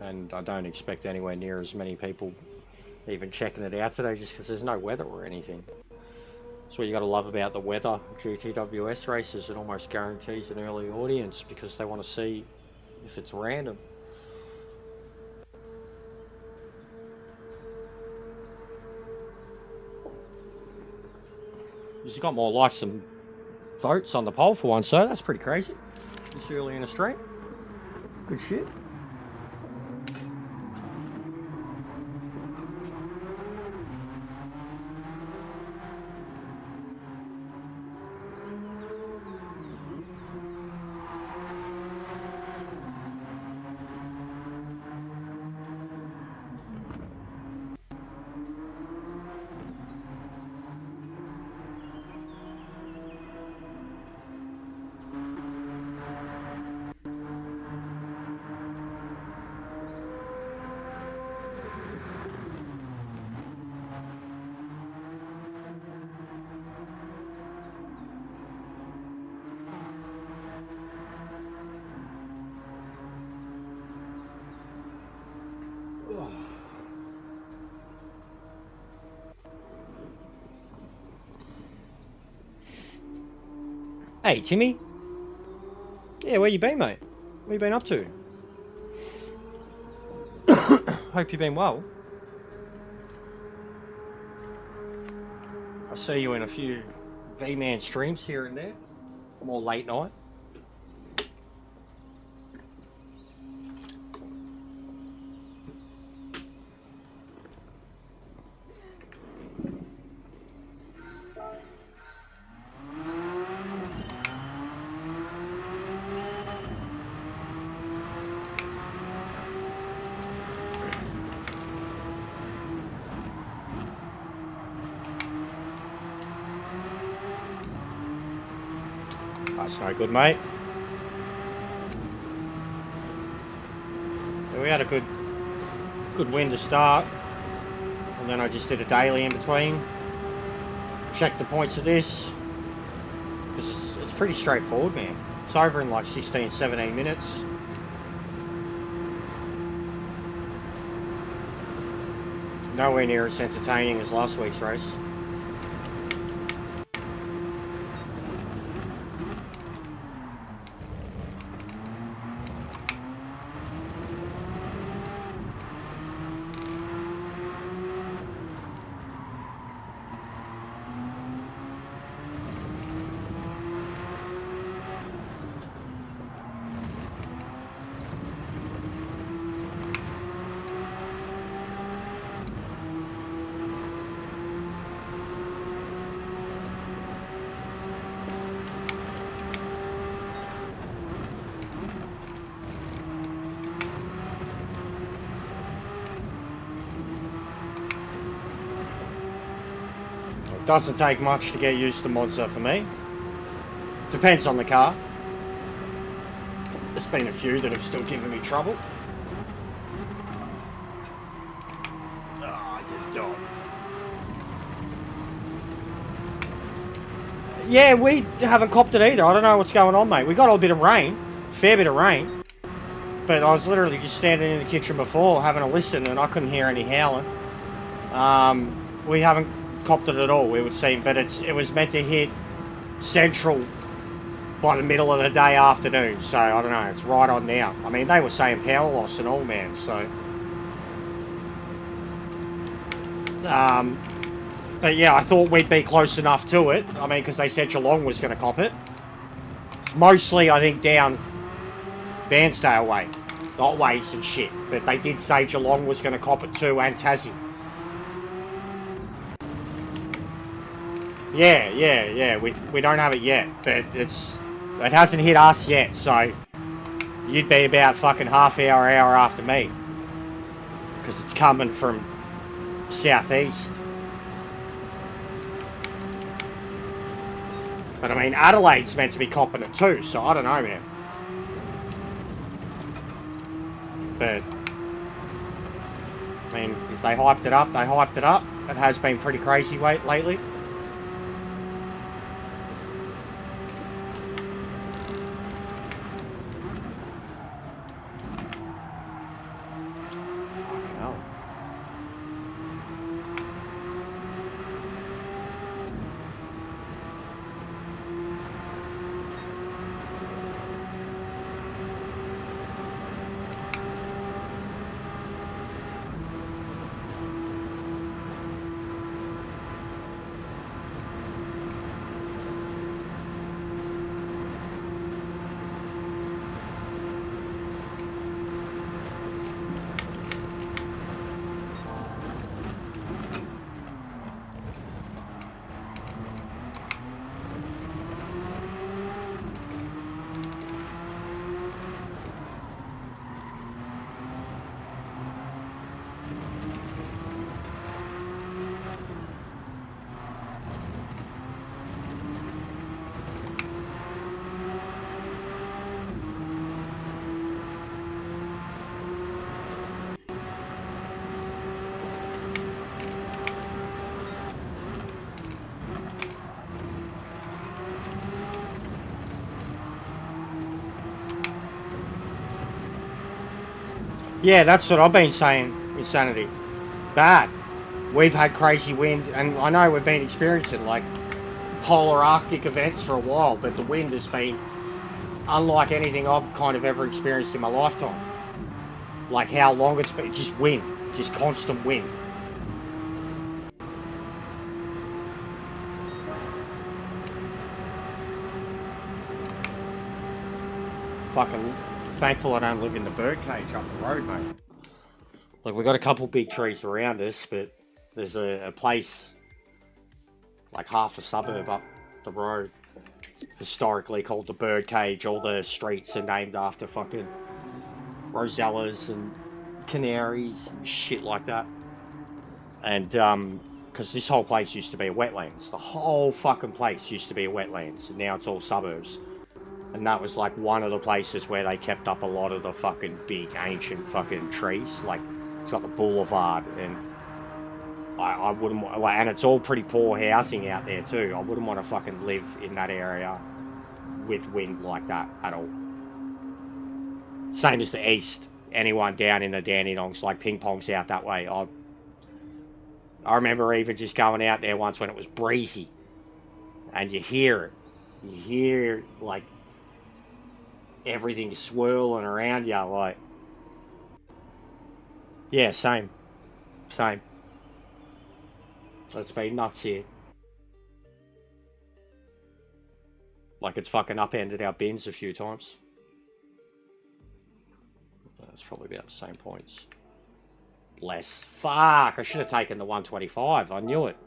And I don't expect anywhere near as many people even checking it out today just because there's no weather or anything. That's what you got to love about the weather GTWS races. It almost guarantees an early audience because they want to see if it's random. You've got more likes than votes on the poll for one, so that's pretty crazy. This early in the stream. Good shit. Hey, Timmy. Yeah, where you been, mate? What you been up to? Hope you've been well. I see you in a few V-Man streams here and there. More late night. That's no good, mate. Yeah, we had a good win to start, and then I just did a daily in between. Check the points of this, because it's pretty straightforward, man. It's over in like 16, 17 minutes. Nowhere near as entertaining as last week's race. Doesn't take much to get used to Monza for me. Depends on the car. There's been a few that have still given me trouble. Ah, you dog. Yeah, we haven't copped it either. I don't know what's going on, mate. We got a bit of rain. Fair bit of rain. But I was literally just standing in the kitchen before having a listen and I couldn't hear any howling. We haven't copped it at all, it would seem, but it was meant to hit central by the middle of the day afternoon, so I don't know, it's right on now. I mean, they were saying power loss and all, man, so but yeah, I thought we'd be close enough to it. I mean, because they said Geelong was going to cop it. It's mostly, I think, down Bairnsdale way. always and shit, but they did say Geelong was going to cop it too, and Tassie. Yeah. We don't have it yet, but it hasn't hit us yet, so you'd be about fucking half hour after me, because it's coming from southeast. But I mean, Adelaide's meant to be copping it too, so I don't know, man. But I mean, if they hyped it up, they hyped it up. It has been pretty crazy lately. Fucking hell. Yeah, that's what I've been saying, Insanity. Bad. We've had crazy wind, and I know we've been experiencing, like, polar Arctic events for a while, but the wind has been unlike anything I've kind of ever experienced in my lifetime. Like how long it's been, just wind, just constant wind. Fucking thankful I don't live in the birdcage up the road, mate. Like, we've got a couple big trees around us, but there's a place, like half a suburb up the road, historically called the birdcage. All the streets are named after fucking rosellas and canaries and shit like that. And because this whole place used to be a wetlands, the whole fucking place used to be a wetlands, and now it's all suburbs. And that was like one of the places where they kept up a lot of the fucking big ancient fucking trees. Like, it's got the boulevard, and I wouldn't, and it's all pretty poor housing out there too. I wouldn't want to fucking live in that area with wind like that at all. Same as the east. Anyone down in the Dandenongs, like ping pong's out that way. I remember even just going out there once when it was breezy, and you hear it. You hear like everything swirling around you, like, yeah, same. It's been nuts here. Like, it's fucking upended our bins a few times. That's probably about the same points. Less. Fuck, I should have taken the 125. I knew it.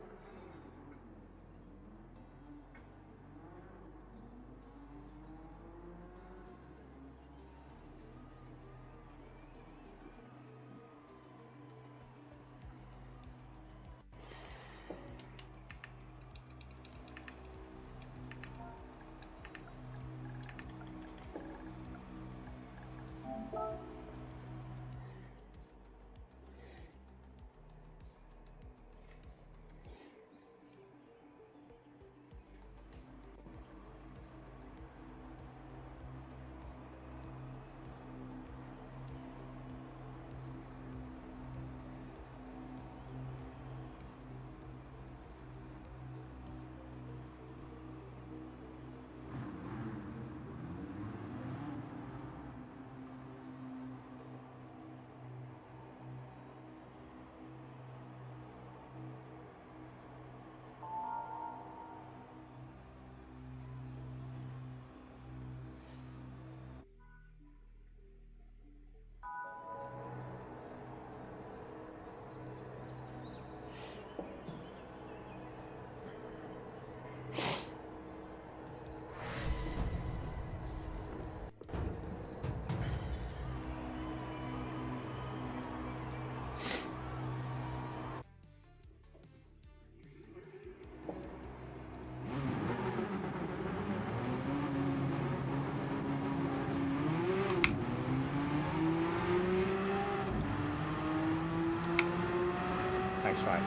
Thanks, mate.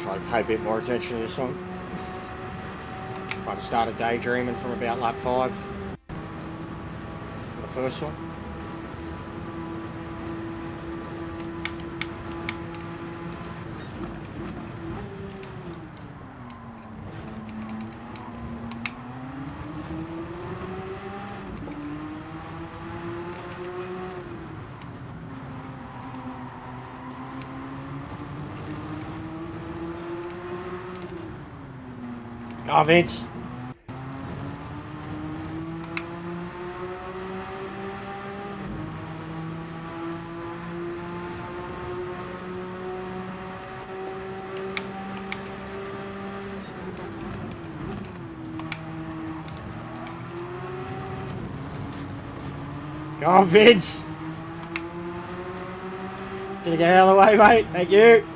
Try to pay a bit more attention to this one. Might have started daydreaming from about lap 5. The first one. Oh, Vince. Oh, Vince. Gonna get out of the way, mate. Thank you.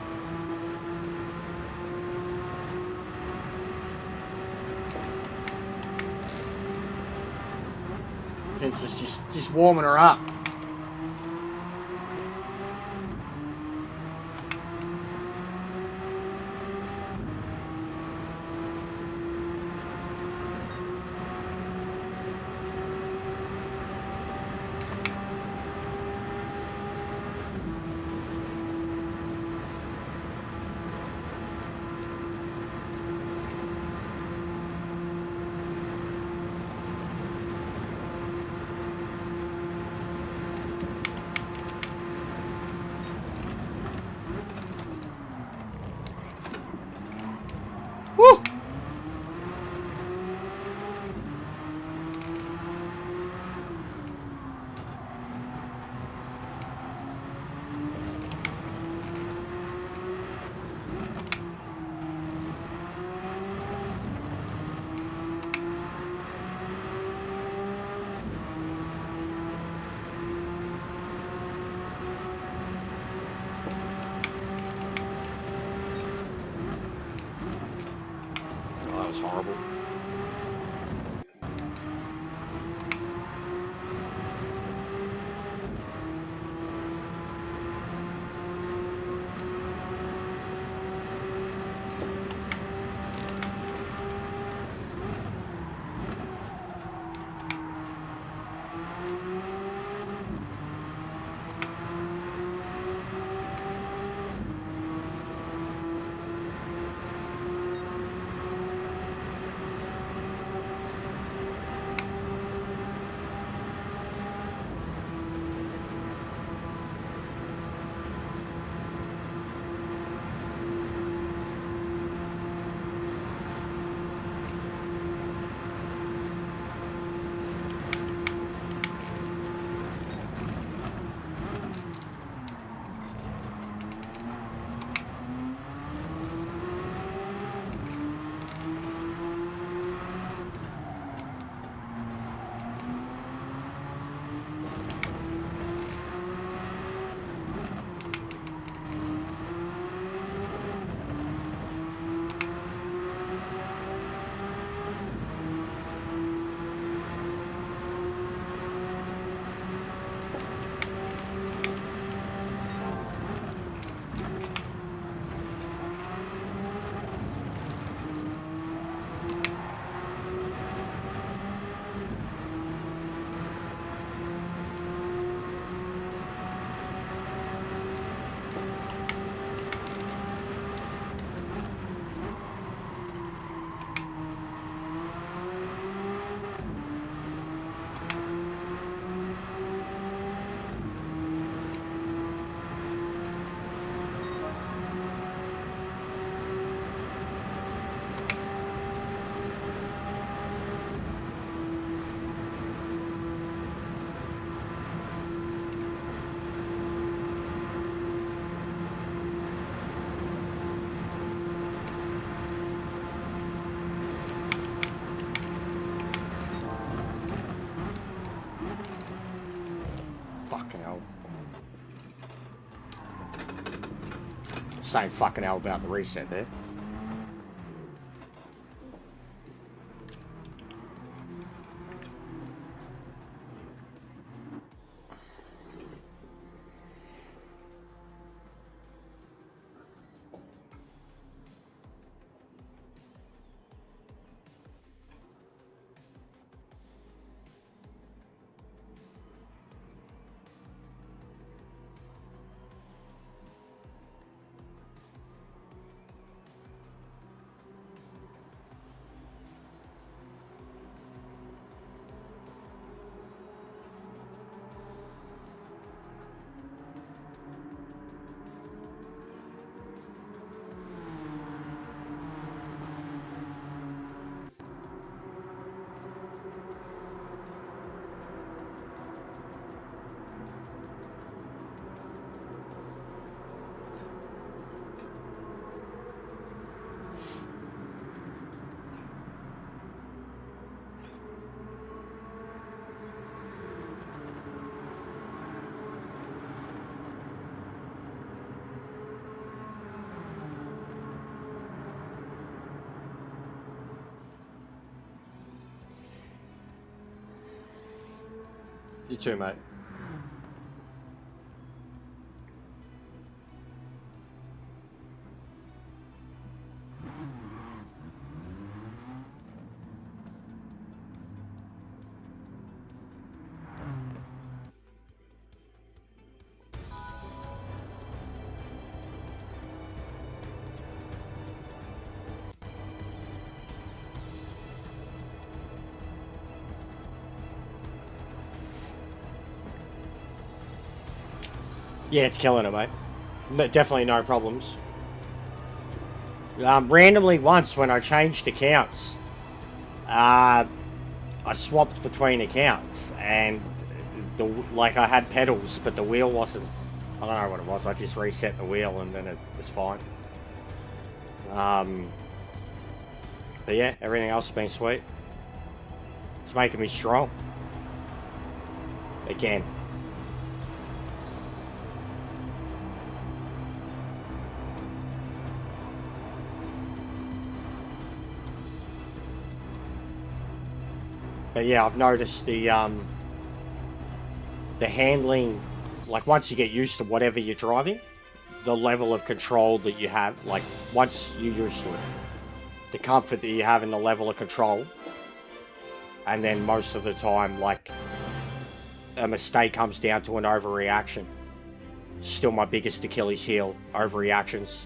Vince was just warming her up. Woo! Oh, that was horrible. Fucking hell. Saying fucking hell about the reset there. You too, mate. Yeah, it's killing it, mate. No, definitely no problems. Randomly once when I changed accounts, I swapped between accounts and like I had pedals, but the wheel wasn't. I don't know what it was. I just reset the wheel and then it was fine. But yeah, everything else has been sweet. It's making me strong. Again. But yeah, I've noticed the handling, like once you get used to whatever you're driving, the level of control that you have, like once you're used to it, the comfort that you have in the level of control, and then most of the time, like a mistake comes down to an overreaction. Still my biggest Achilles heel, overreactions.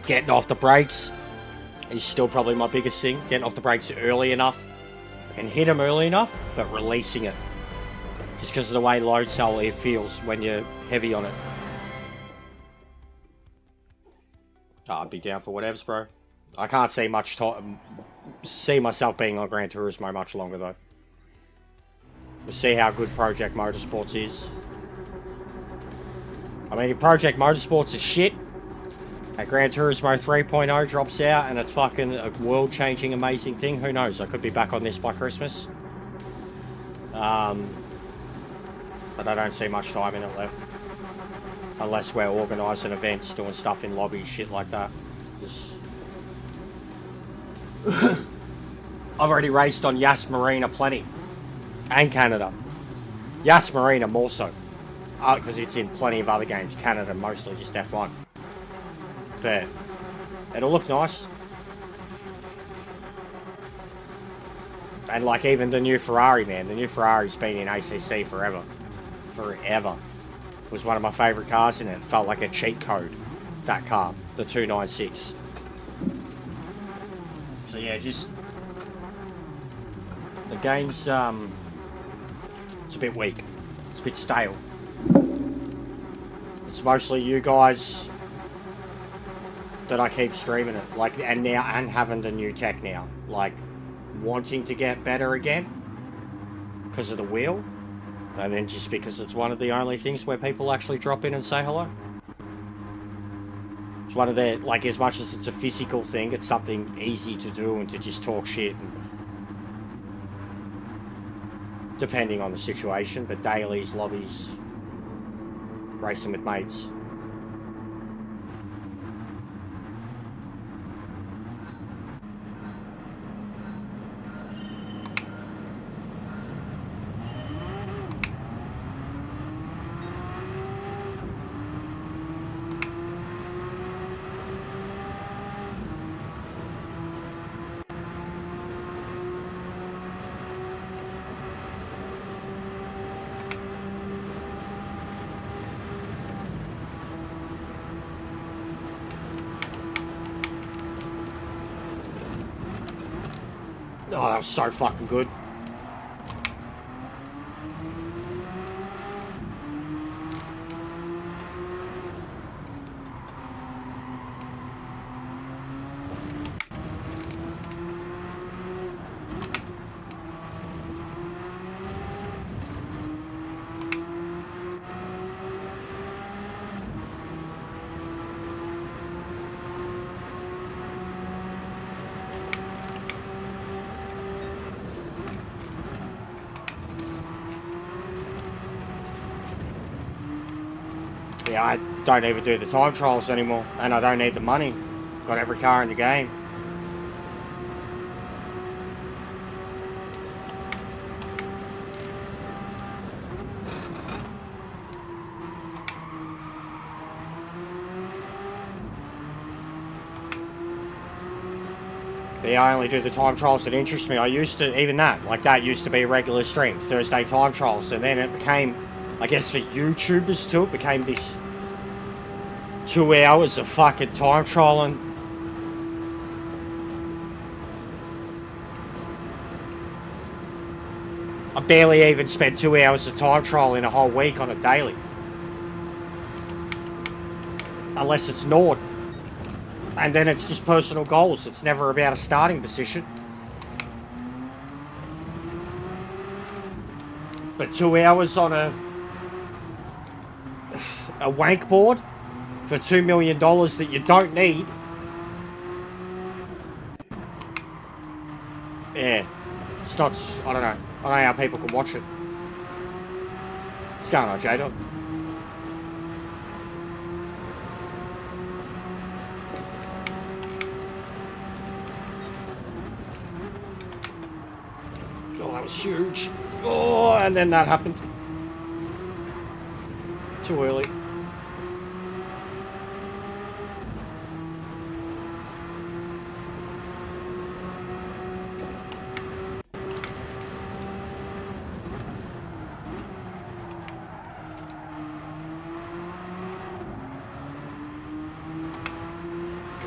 Getting off the brakes is still probably my biggest thing. Getting off the brakes early enough. I can hit them early enough, but releasing it. Just because of the way load cell it feels when you're heavy on it. Oh, I'd be down for whatevs, bro. I can't see much time. See myself being on Gran Turismo much longer, though. We'll see how good Project Motorsports is. I mean, if Project Motorsports is shit, and Gran Turismo 3.0 drops out and it's fucking a world-changing, amazing thing, who knows? I could be back on this by Christmas. But I don't see much time in it left. Unless we're organising events, doing stuff in lobbies, shit like that. I've already raced on Yas Marina plenty. And Canada. Yas Marina more so. Because it's in plenty of other games. Canada mostly just F1. But it'll look nice. And like even the new Ferrari, man. The new Ferrari's been in ACC forever. Forever. It was one of my favourite cars in it. It felt like a cheat code. That car. The 296. So yeah, just... The game's, it's a bit weak. It's a bit stale. It's mostly you guys that I keep streaming it, like, and having the new tech now, like, wanting to get better again because of the wheel, and then just because it's one of the only things where people actually drop in and say hello. It's one of their, like, as much as it's a physical thing, it's something easy to do and to just talk shit, and depending on the situation, but dailies, lobbies, racing with mates. Oh, that was so fucking good. Yeah, I don't even do the time trials anymore, and I don't need the money. Got every car in the game. I only do the time trials that interest me. I used to, even that, like that used to be a regular stream, Thursday time trials, and then it became, I guess for YouTubers too, it became this 2 hours of fucking time trialing. I barely even spend 2 hours of time trial in a whole week on a daily. Unless it's Nord. And then it's just personal goals. It's never about a starting position. But 2 hours on a wank board for $2 million that you don't need. Yeah. It's not, I don't know. I don't know how people can watch it. What's going on, J-Dog? Oh, that was huge. Oh, and then that happened. Too early.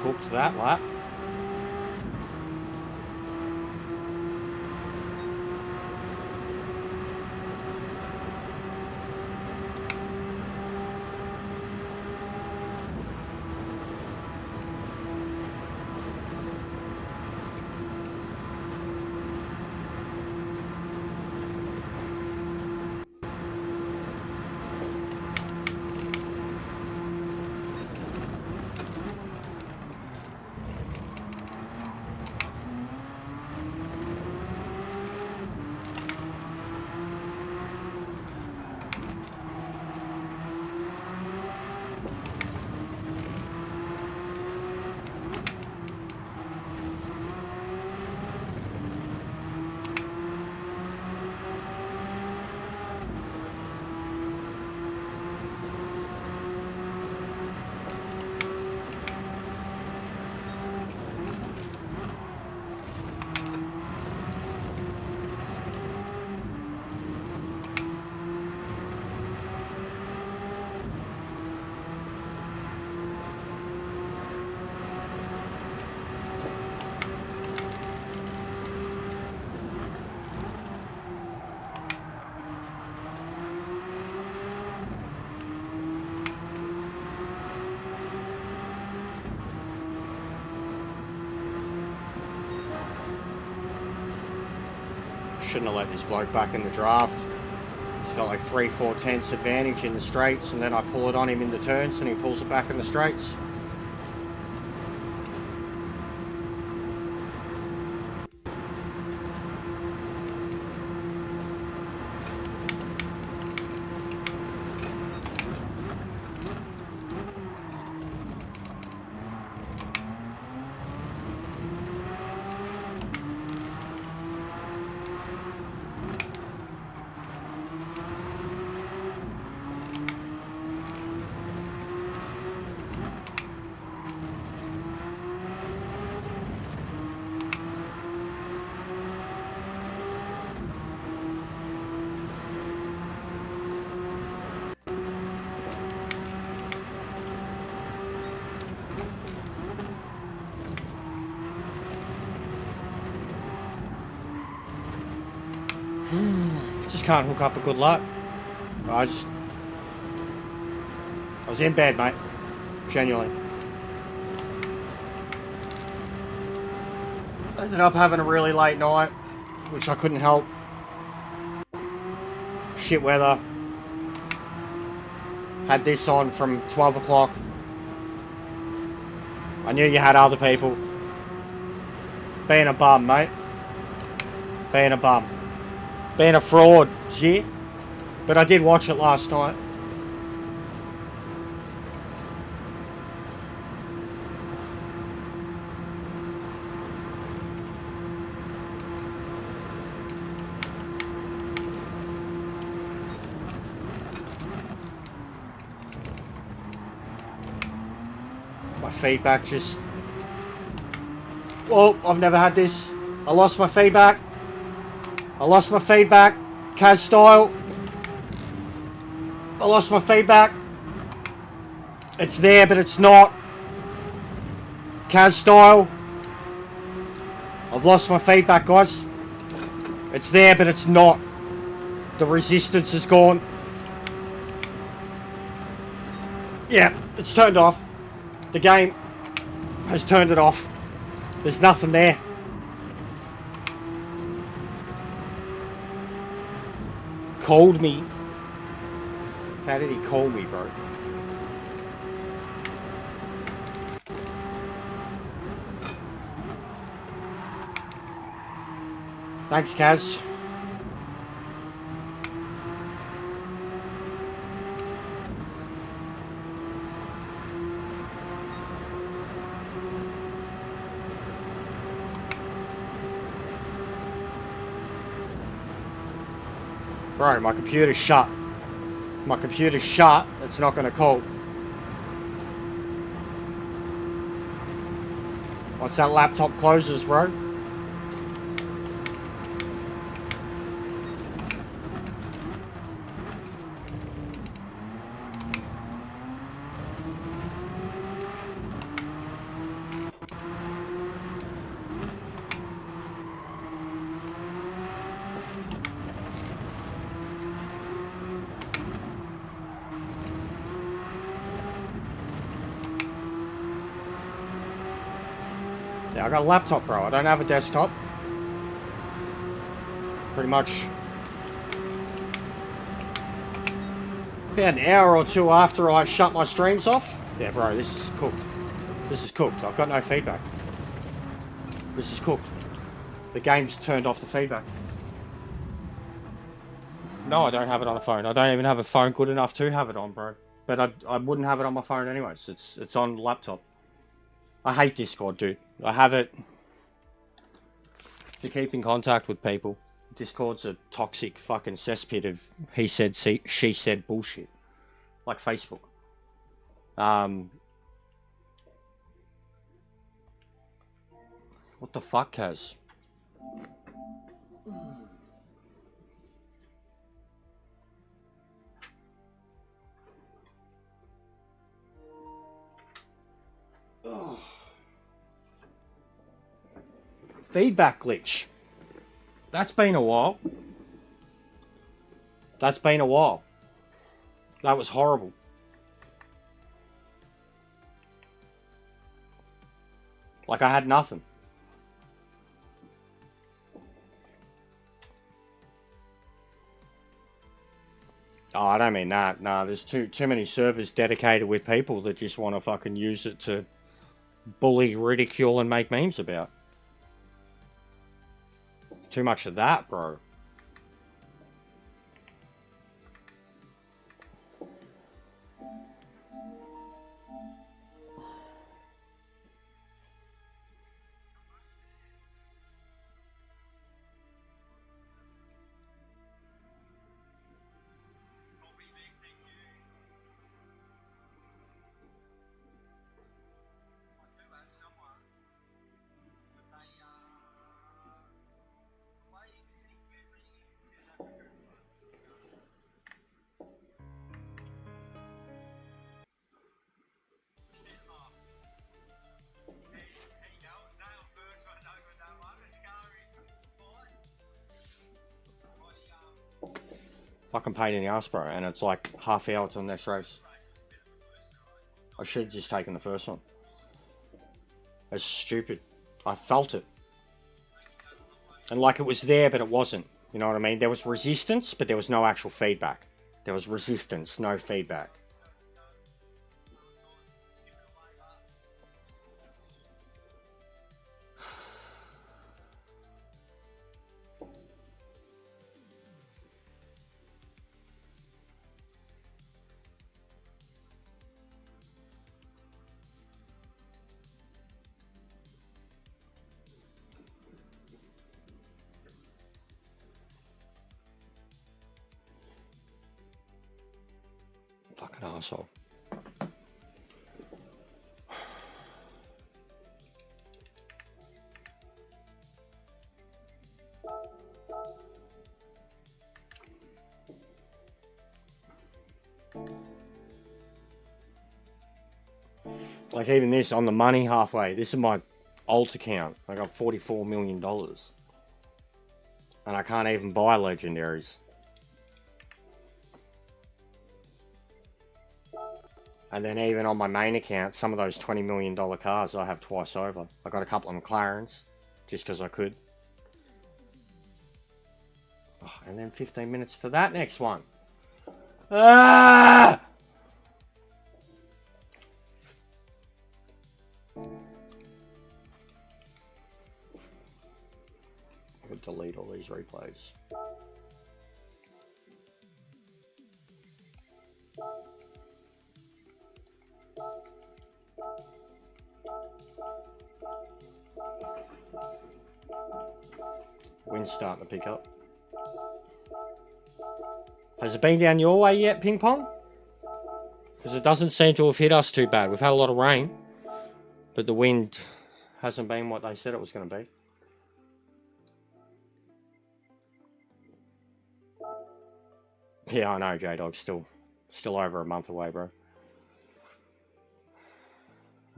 Cooked that lap. Shouldn't have let this bloke back in the draft. He's got like 3-4 tenths advantage in the straights, and then I pull it on him in the turns and he pulls it back in the straights. Just can't hook up a good lap. I was in bed, mate. Genuinely. Ended up having a really late night, which I couldn't help. Shit weather. Had this on from 12 o'clock. I knew you had other people. Being a bum, mate. Being a bum. Being a fraud, shit. But I did watch it last night. feedback just... Oh, I've never had this. I lost my feedback. I lost my feedback. KAZ style. I lost my feedback. It's there, but it's not. KAZ style. I've lost my feedback, guys. It's there, but it's not. The resistance is gone. Yeah, it's turned off. The game has turned it off. There's nothing there. Called me. How did he call me, bro? Thanks, KAZ. Bro, my computer's shut. My computer's shut. It's not going to call. Once that laptop closes, bro. Yeah, I got a laptop, bro. I don't have a desktop. Pretty much. About an hour or two after I shut my streams off. Yeah, bro, this is cooked. This is cooked. I've got no feedback. This is cooked. The game's turned off the feedback. No, I don't have it on a phone. I don't even have a phone good enough to have it on, bro. But I wouldn't have it on my phone anyways. It's on laptop. I hate Discord, dude. I have it to keep in contact with people. Discord's a toxic fucking cesspit of he said, she said bullshit. Like Facebook. What the fuck, KAZ? Oh. Feedback glitch. That's been a while. That's been a while. That was horrible. Like I had nothing. Oh, I don't mean that. Nah, there's too many servers dedicated with people that just want to fucking use it to bully, ridicule, and make memes about. Too much of that, bro. Fucking pain in the ass, bro, and it's like half hour till the next race. I should have just taken the first one. It's stupid. I felt it. And like it was there, but it wasn't. You know what I mean? There was resistance, but there was no actual feedback. There was resistance, no feedback. Fucking asshole. Like even this on the money halfway. This is my alt account. I got $44 million. And I can't even buy legendaries. And then even on my main account, some of those $20 million cars I have twice over. I got a couple of McLarens, just because I could. Oh, and then 15 minutes to that next one. Ah! I'll delete all these replays. Wind's starting to pick up. Has it been down your way yet, Ping Pong? Because it doesn't seem to have hit us too bad. We've had a lot of rain, but the wind hasn't been what they said it was going to be. Yeah, I know, J-Dog's still over a month away, bro.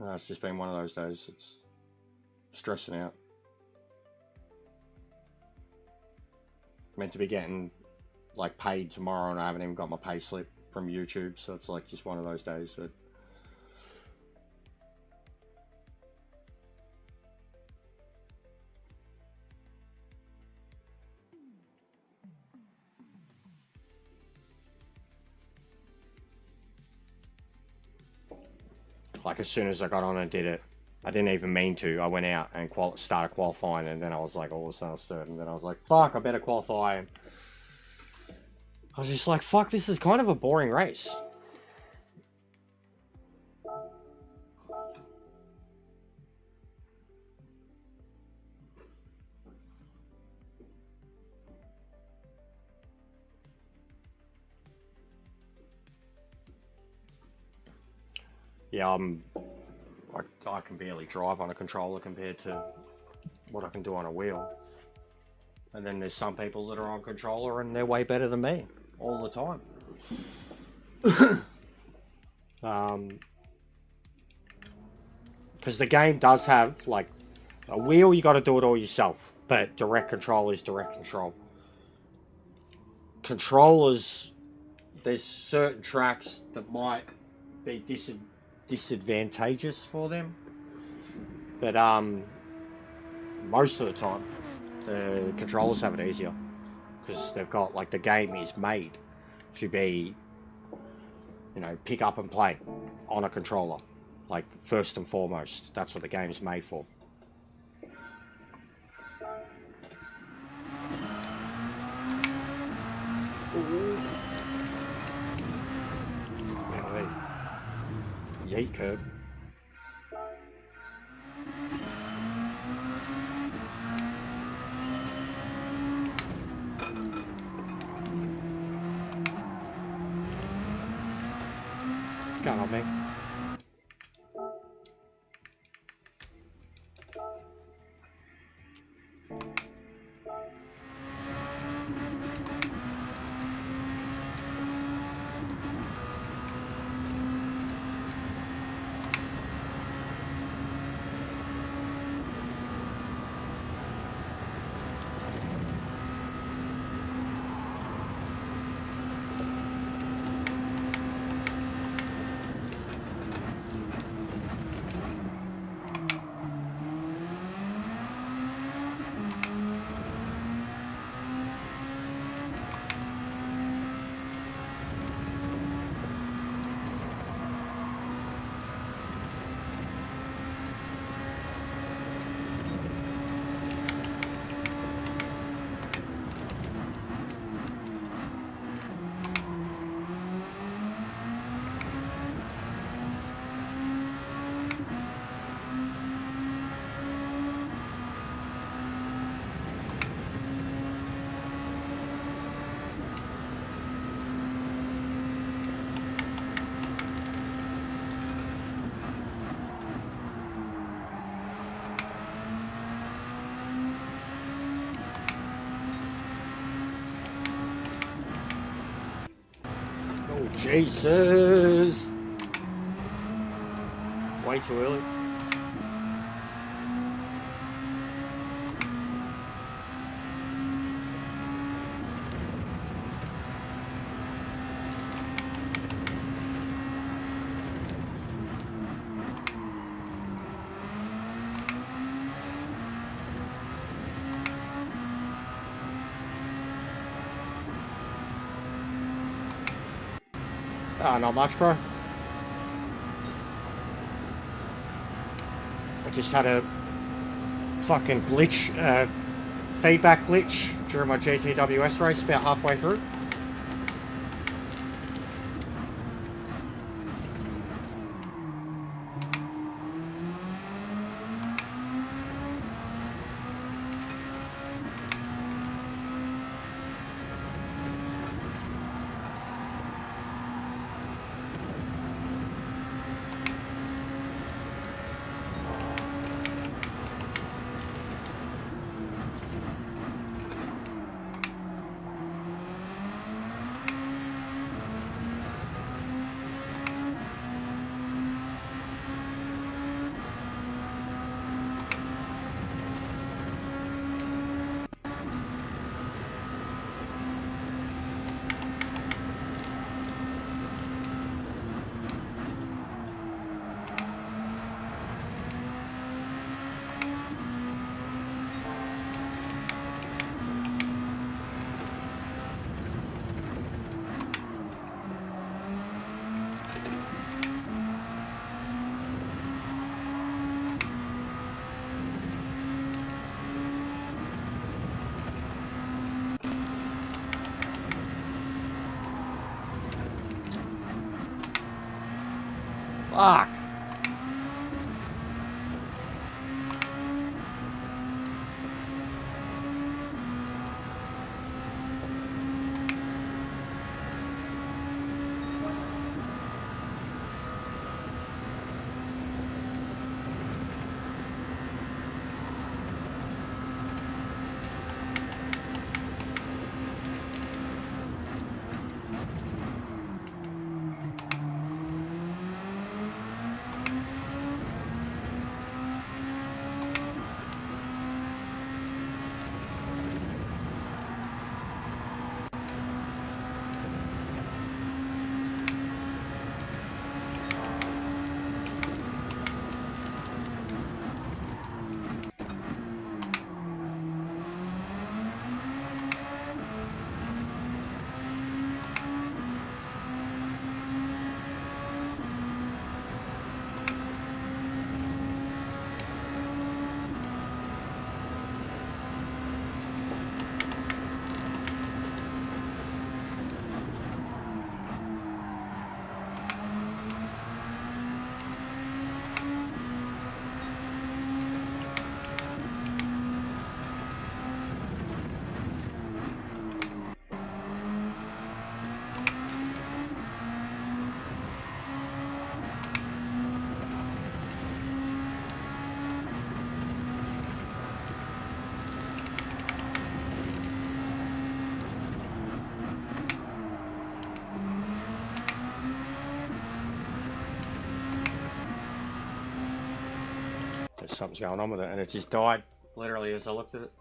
It's just been one of those days. It's stressing out. Meant to be getting like paid tomorrow, and I haven't even got my pay slip from YouTube, so it's like just one of those days that like as soon as I got on and did it, I didn't even mean to. I went out and started qualifying, and then I was like, all of a sudden I started, and then I was like, fuck, I better qualify. And I was just like, fuck, this is kind of a boring race. Yeah, I can barely drive on a controller compared to what I can do on a wheel. And then there's some people that are on controller and they're way better than me all the time. Because the game does have, like, a wheel, you got to do it all yourself. But direct control is direct control. Controllers, there's certain tracks that might be disadvantageous for them. But most of the time, the controllers have it easier. Because they've got, like, the game is made to be, you know, pick up and play on a controller. Like, first and foremost, that's what the game's made for. Yeet curb. What's going on, mate? Jesus! Way too early. Ah, not much, bro. I just had a fucking glitch, feedback glitch during my GTWS race about halfway through. Fuck! Something's going on with it, and it just died literally as I looked at it.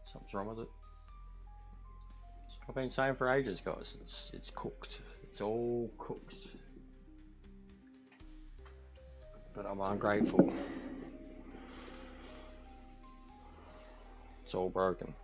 Something's wrong with it. I've been saying for ages, guys. It's cooked. It's all cooked. But I'm ungrateful. It's all broken.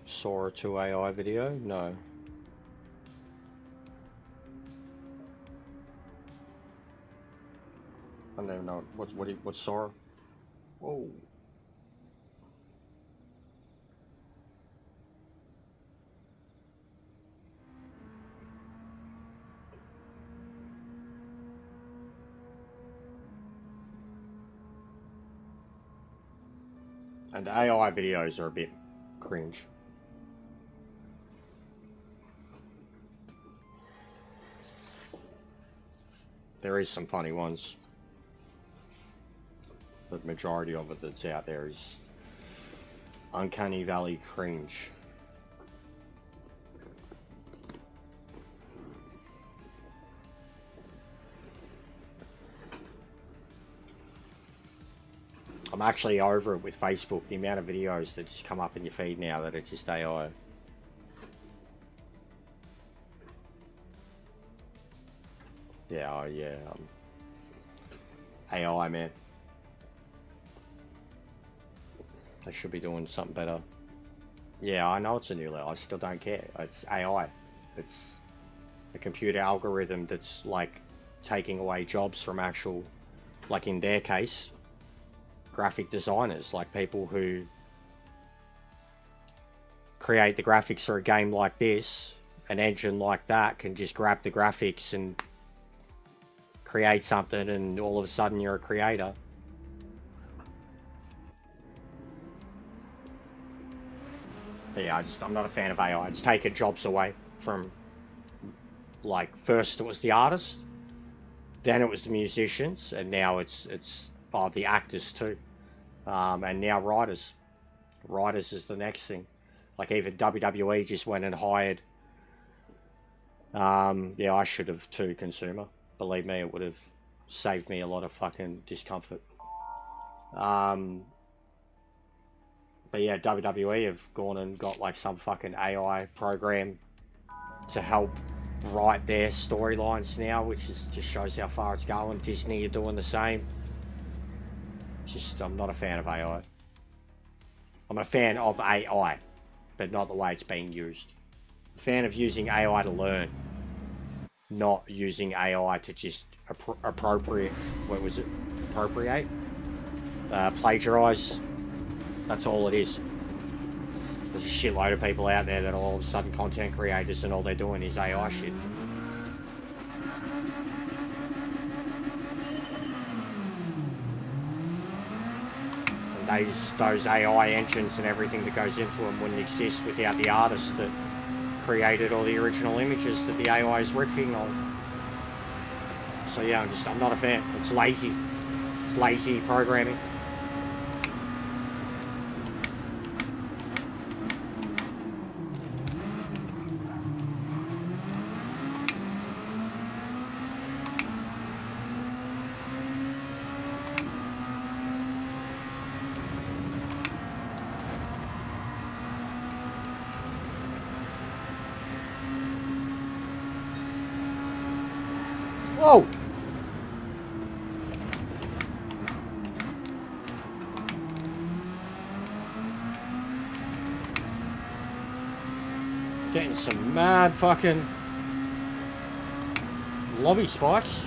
Saw a 2 AI video? No. I don't even know what's Sora. Whoa. And AI videos are a bit cringe. There is some funny ones. The majority of it that's out there is uncanny valley cringe. I'm actually over it with Facebook, the amount of videos that just come up in your feed now that it's just AI. Yeah, yeah. AI, man. They should be doing something better. Yeah, I know it's a new level. I still don't care. It's AI. It's a computer algorithm that's like taking away jobs from actual, like in their case, graphic designers, like people who create the graphics for a game like this. An engine like that can just grab the graphics and create something, and all of a sudden you're a creator. But yeah, I'm not a fan of AI. It's taken jobs away from, like, first it was the artist, then it was the musicians, and now it's the actors too, and now writers. Writers is the next thing. Like even WWE just went and hired Yeah, I should have too, consumer. Believe me, it would have saved me a lot of fucking discomfort. But yeah, WWE have gone and got like some fucking AI program to help write their storylines now, which is just shows how far it's going. Disney are doing the same. Just, I'm not a fan of AI. I'm a fan of AI, but not the way it's being used. A fan of using AI to learn, not using AI to just appropriate. What was it? Appropriate? Plagiarize. That's all it is. There's a shitload of people out there that are all of a sudden content creators and all they're doing is AI shit. And those AI engines and everything that goes into them wouldn't exist without the artists that created all the original images that the AI is riffing on. So yeah, I'm not a fan. It's lazy. It's lazy programming. Whoa! Getting some mad fucking lobby spikes.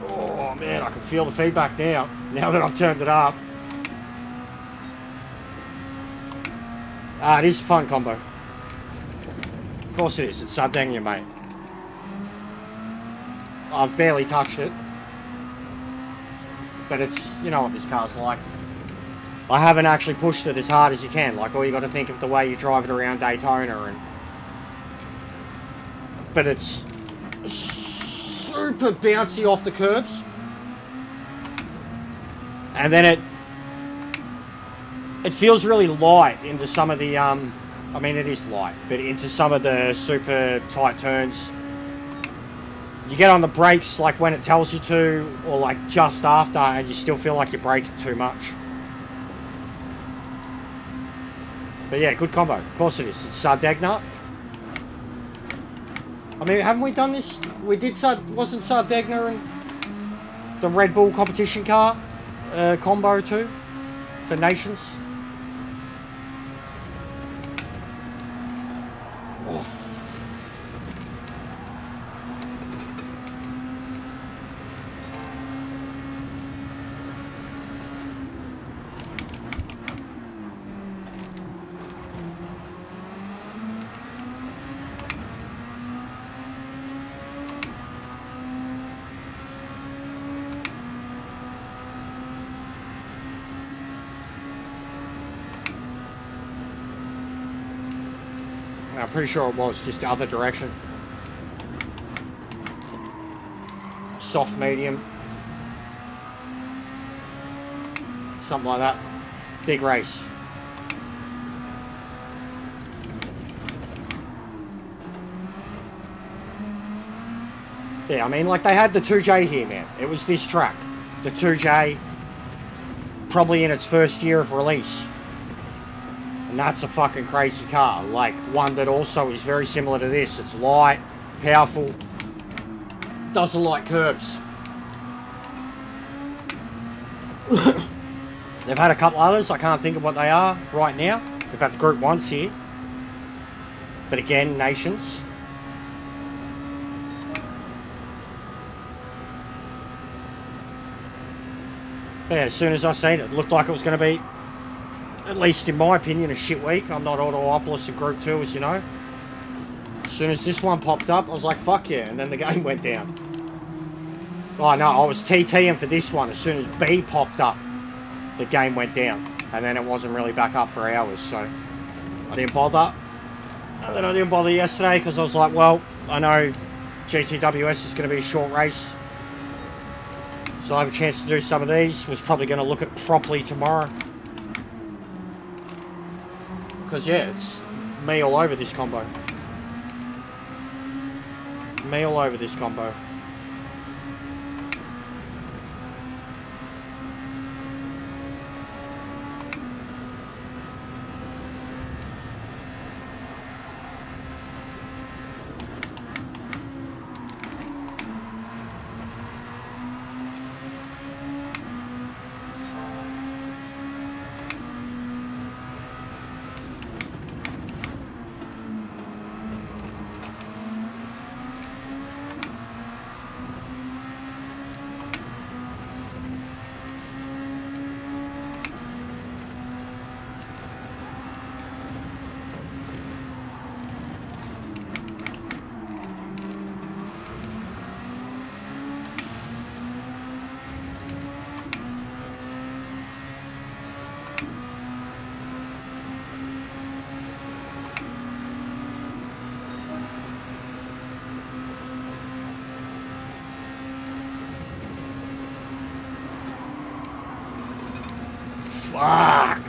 Oh man, I can feel the feedback now that I've turned it up. It is a fun combo. Of course it is, it's Sardinia, mate. I've barely touched it. But it's, you know what this car's like. I haven't actually pushed it as hard as you can. Like, all you got to think of the way you drive it around Daytona but it's super bouncy off the curbs. And then it feels really light into some of the, I mean it is light, but into some of the super tight turns. You get on the brakes like when it tells you to, or like just after, and you still feel like you're braking too much. But yeah, good combo. Of course it is. It's Sardegna. I mean, haven't we done this? We did, wasn't Sardegna and the Red Bull competition car combo too? For Nations? Oh. I'm pretty sure it was just the other direction. Soft medium. Something like that. Big race. Yeah, I mean, like they had the 2J here, man. It was this track. The 2J, probably in its first year of release. And that's a fucking crazy car. Like, one that also is very similar to this. It's light, powerful, doesn't like curbs. They've had a couple others. I can't think of what they are right now. They've had the Group 1s here. But again, Nations. But yeah, as soon as I seen it, it looked like it was going to be, at least in my opinion, a shit week. I'm not Autoopolis in Group 2, as you know. As soon as this one popped up, I was like, fuck yeah. And then the game went down. Oh no, I was TTing for this one. As soon as B popped up, the game went down. And then it wasn't really back up for hours, so I didn't bother. And then I didn't bother yesterday because I was like, well, I know GTWS is going to be a short race. So I have a chance to do some of these. Was probably going to look at properly tomorrow. Because yeah, it's me all over this combo. Me all over this combo. Fuck!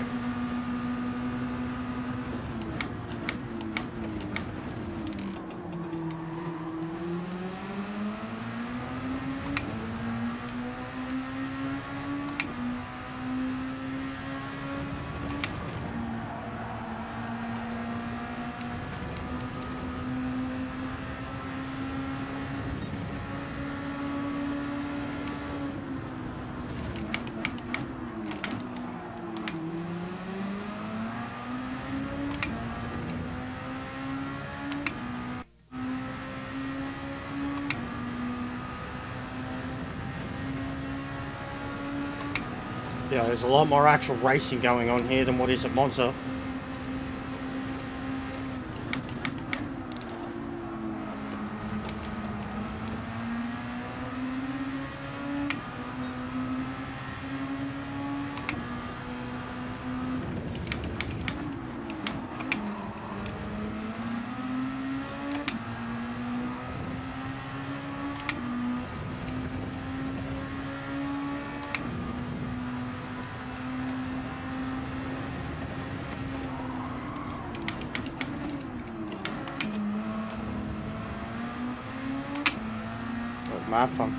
Yeah, there's a lot more actual racing going on here than what is at Monza. Mad fun.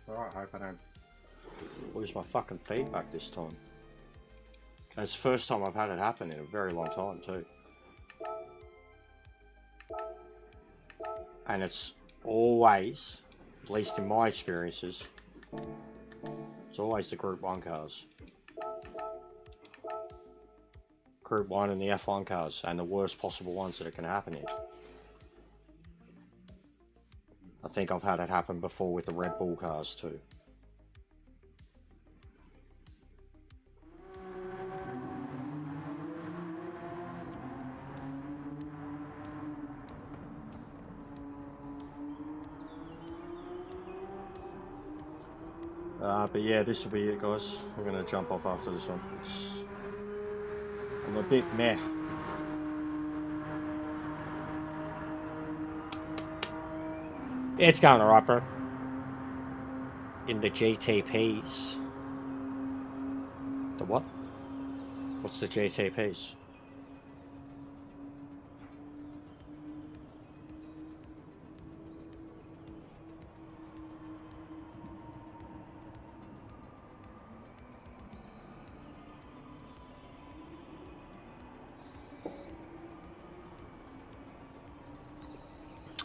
Alright, I hope I don't lose my fucking feedback this time. It's the first time I've had it happen in a very long time too. And it's always, at least in my experiences, it's always the Group 1 cars. Group 1 and the F1 cars, and the worst possible ones that it can happen in. I think I've had it happen before with the Red Bull cars too. But yeah, this will be it, guys. I'm going to jump off after this one. I'm a bit meh. It's going alright, bro. In the GTPs. The what? What's the GTPs?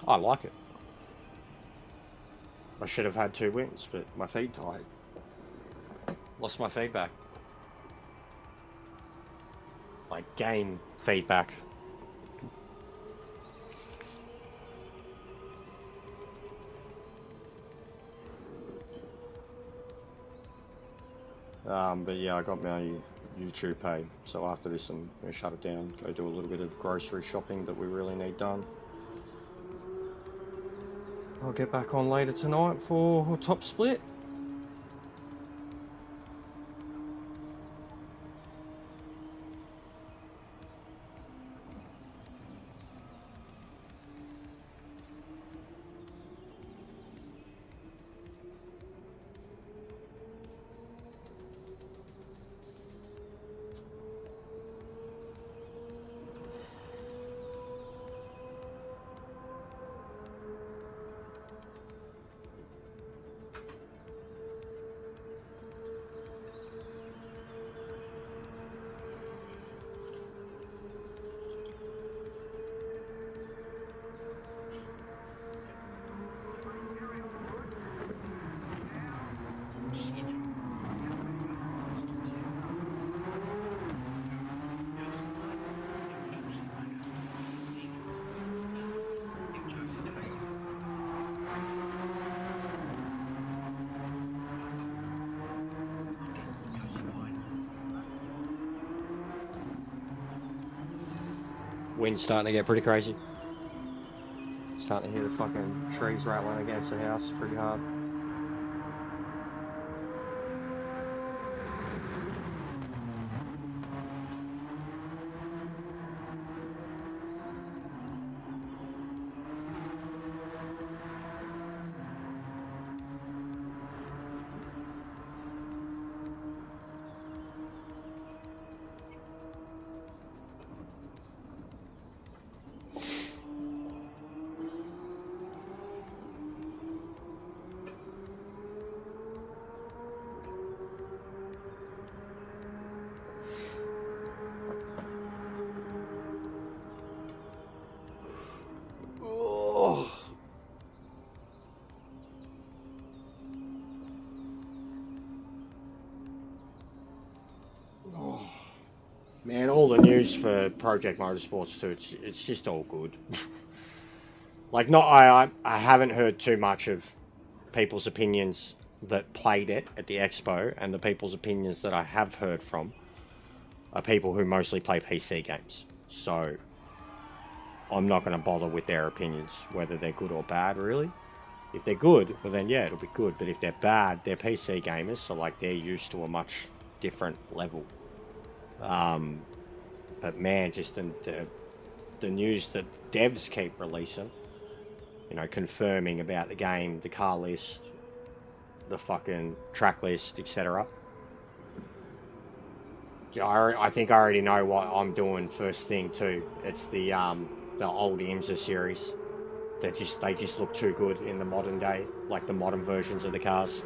I like it. I should have had 2 wins, but my feed died. Lost my feedback. My game feedback. But yeah, I got my YouTube pay, so after this I'm going to shut it down, go do a little bit of grocery shopping that we really need done. I'll get back on later tonight for Top Split. Wind's starting to get pretty crazy. Starting to hear the fucking trees rattling against the house pretty hard. Man, all the news for Project Motorsports too, it's just all good. Like, I haven't heard too much of people's opinions that played it at the expo, and the people's opinions that I have heard from are people who mostly play PC games. So I'm not going to bother with their opinions, whether they're good or bad, really. If they're good, well then yeah, it'll be good. But if they're bad, they're PC gamers, so like they're used to a much different level. But man, just the news that devs keep releasing, you know, confirming about the game, the car list, the fucking track list, etc. I think I already know what I'm doing first thing too. It's the old IMSA series. They just look too good in the modern day, like the modern versions of the cars.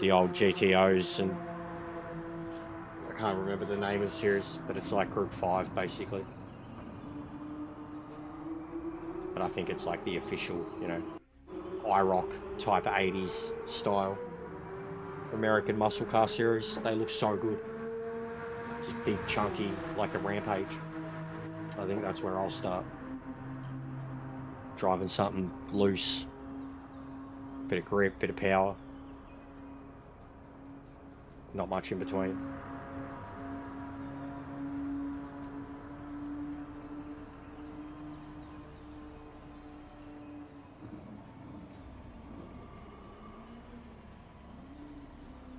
The old GTOs, and I can't remember the name of the series, but it's like Group 5 basically. But I think it's like the official, you know, IROC type 80s style American muscle car series. They look so good. Just big, chunky, like the Rampage. I think that's where I'll start. Driving something loose. Bit of grip, bit of power. Not much in between.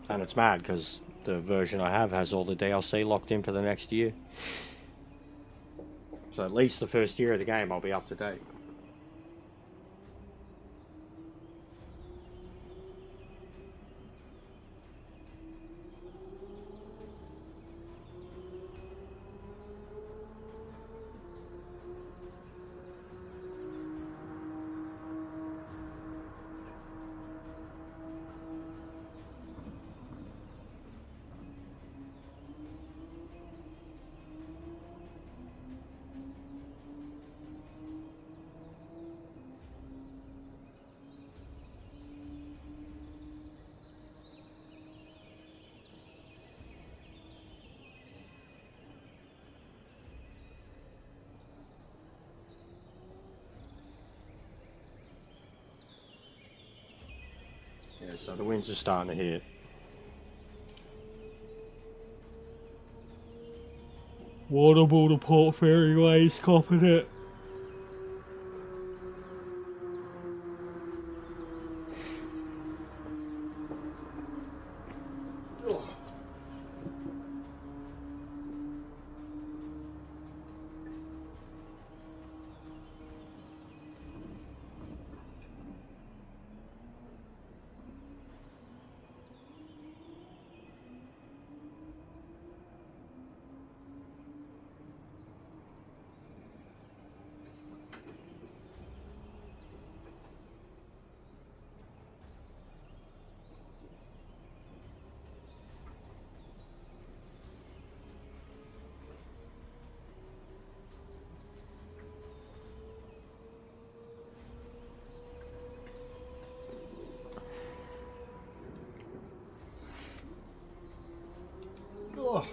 And it's mad because the version I have has all the DLC locked in for the next year. So at least the first year of the game I'll be up to date. so the winds are starting to hit. What about the Port Fairy Ways copping it? Oh.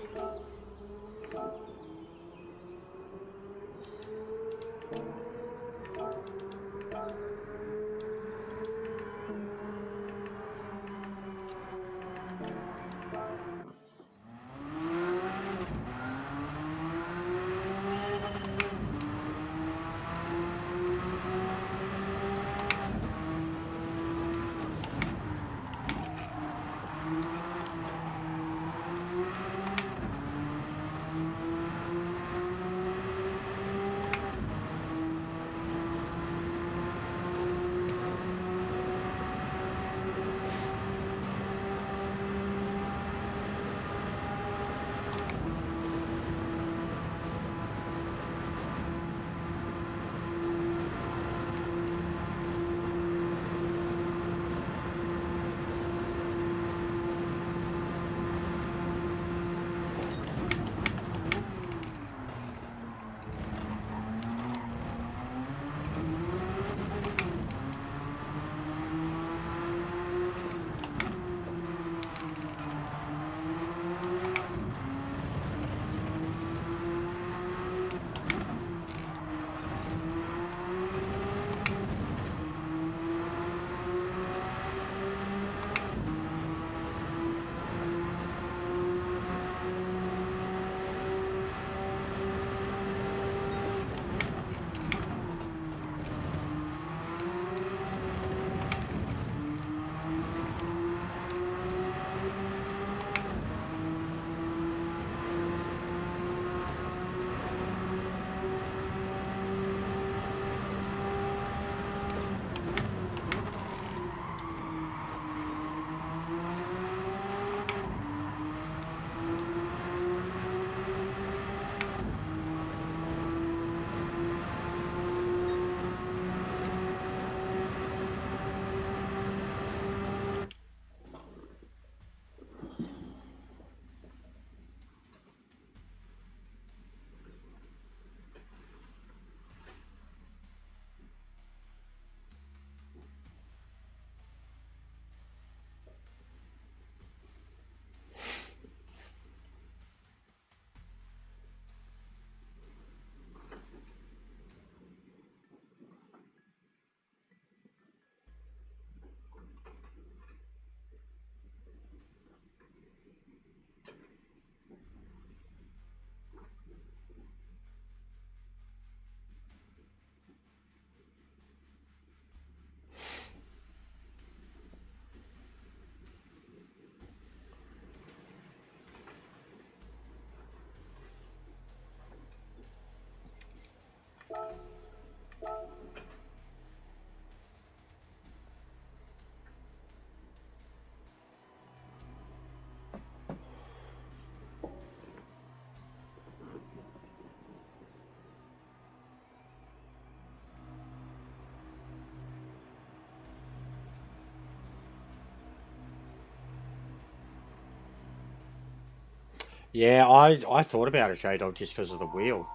Yeah, I thought about it, J-Dog, just because of the wheel.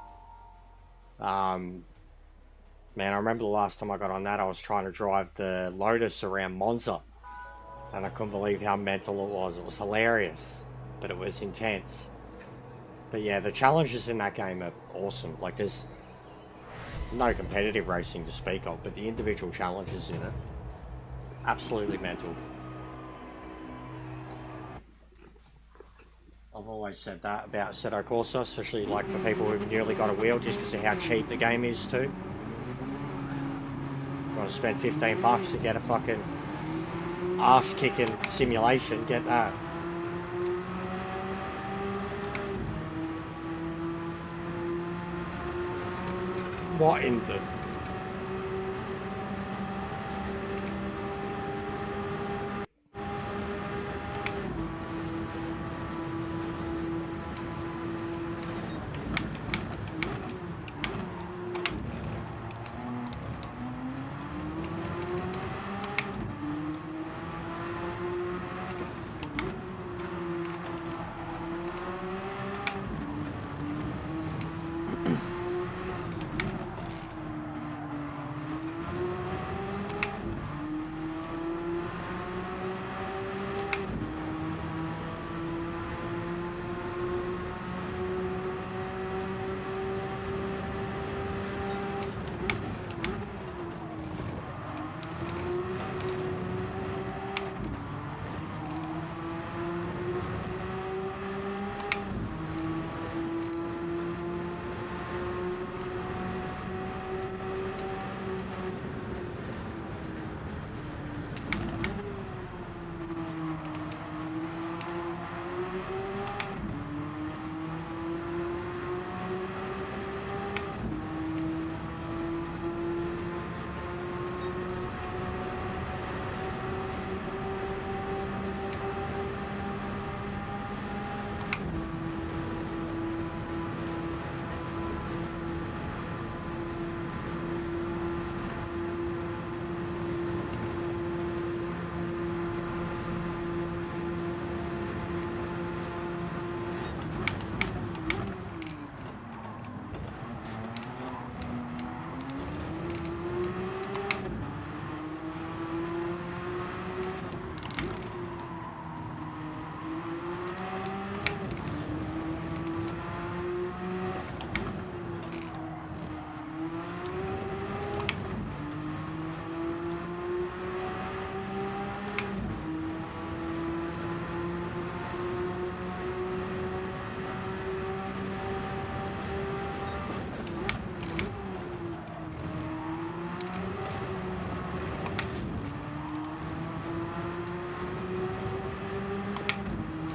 Man, I remember the last time I got on that, I was trying to drive the Lotus around Monza, and I couldn't believe how mental it was. It was hilarious, but it was intense. But yeah, the challenges in that game are awesome. Like, there's no competitive racing to speak of, but the individual challenges in it, absolutely mental. I've always said that about Assetto Corsa, especially like for people who've newly got a wheel, just because of how cheap the game is too. You want to spend $15 to get a fucking ass-kicking simulation, get that. What in the...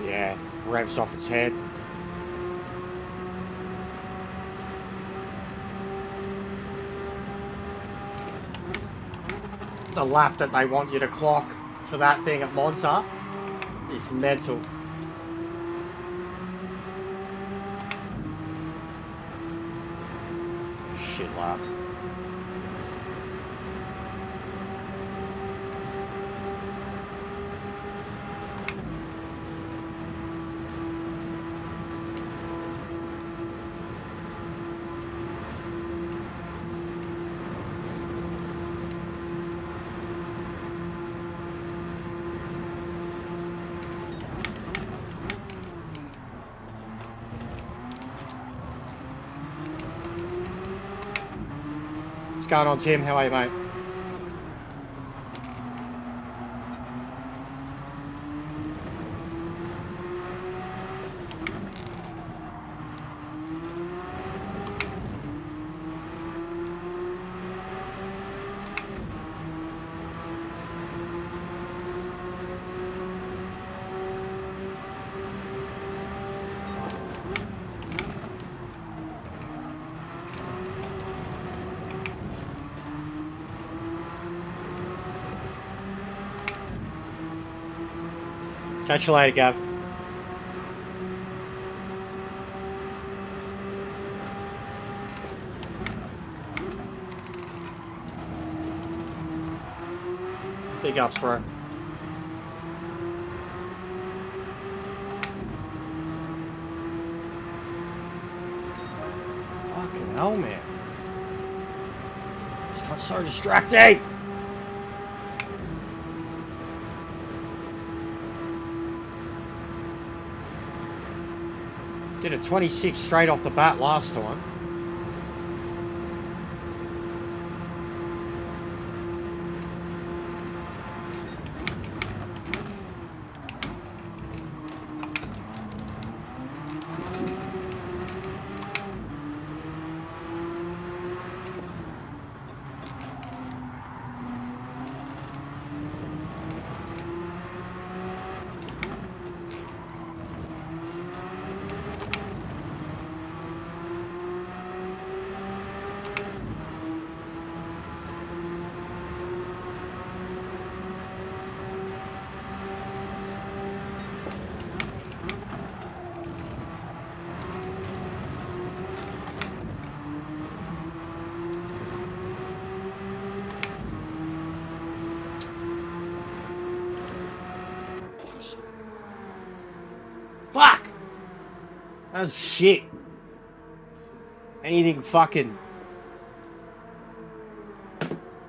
Yeah, revs off its head. The lap that they want you to clock for that thing at Monza is mental. Shit lap. What's going on, Tim? How are you, mate? Catch you later, Gav. Big ups, bro. Fucking hell, man. It's got so distracting. Did a 26 straight off the bat last time. That's shit. Anything fucking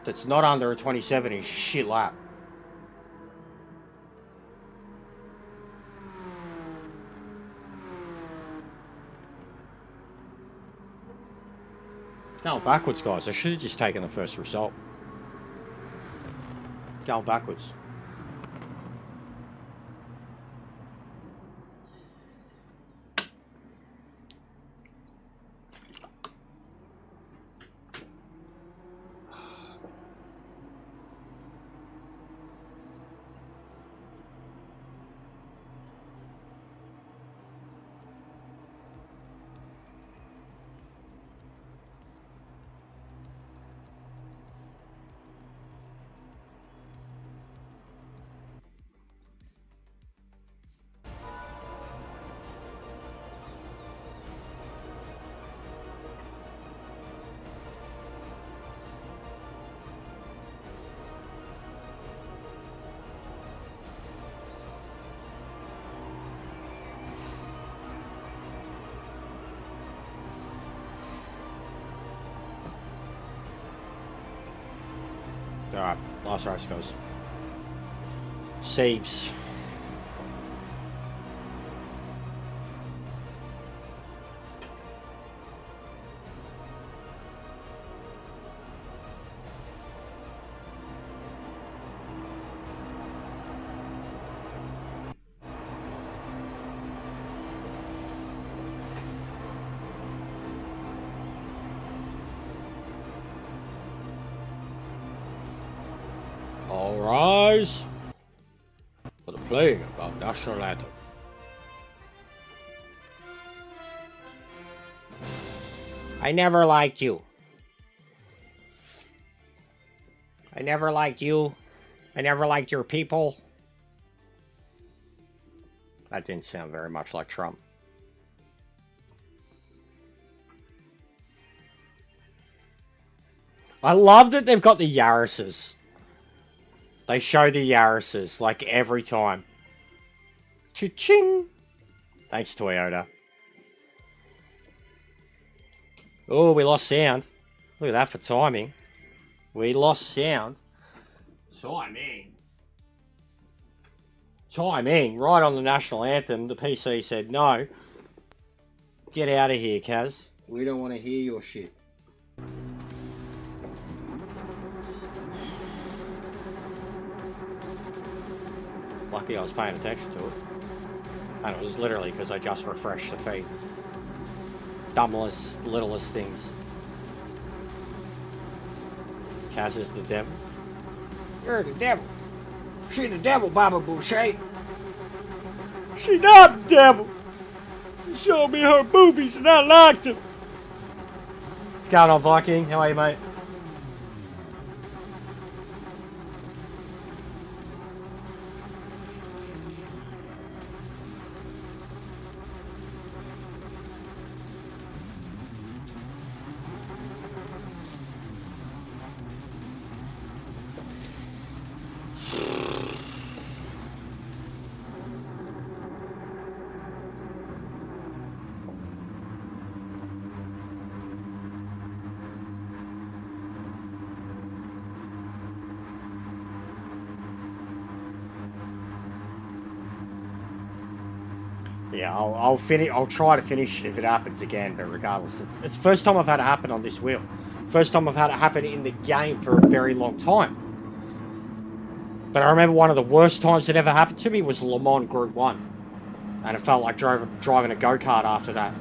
that's not under a 27 is shit lap. Going backwards, guys. I should have just taken the first result. Going backwards. Alright, last race, guys. Saves. All rise for the playing of our national anthem. I never liked you. I never liked you. I never liked your people. That didn't sound very much like Trump. I love that they've got the Yaris's. They show the Yaris's like every time. Cha-ching! Thanks, Toyota. Oh, we lost sound. Look at that for timing. We lost sound. Timing. Right on the national anthem. The PC said no. Get out of here, KAZ. We don't want to hear your shit. Lucky I was paying attention to it. And it was literally because I just refreshed the feed. Dumblest, littlest things. KAZ is the devil. You're the devil. She the devil, Baba Boucher. She not the devil. She showed me her boobies and I liked them. What's going on, Viking? How are you, mate? Yeah, I'll finish. I'll try to finish if it happens again. But regardless, it's the first time I've had it happen on this wheel. First time I've had it happen in the game for a very long time. But I remember one of the worst times it ever happened to me was Le Mans Group 1, and it felt like driving a go-kart after that.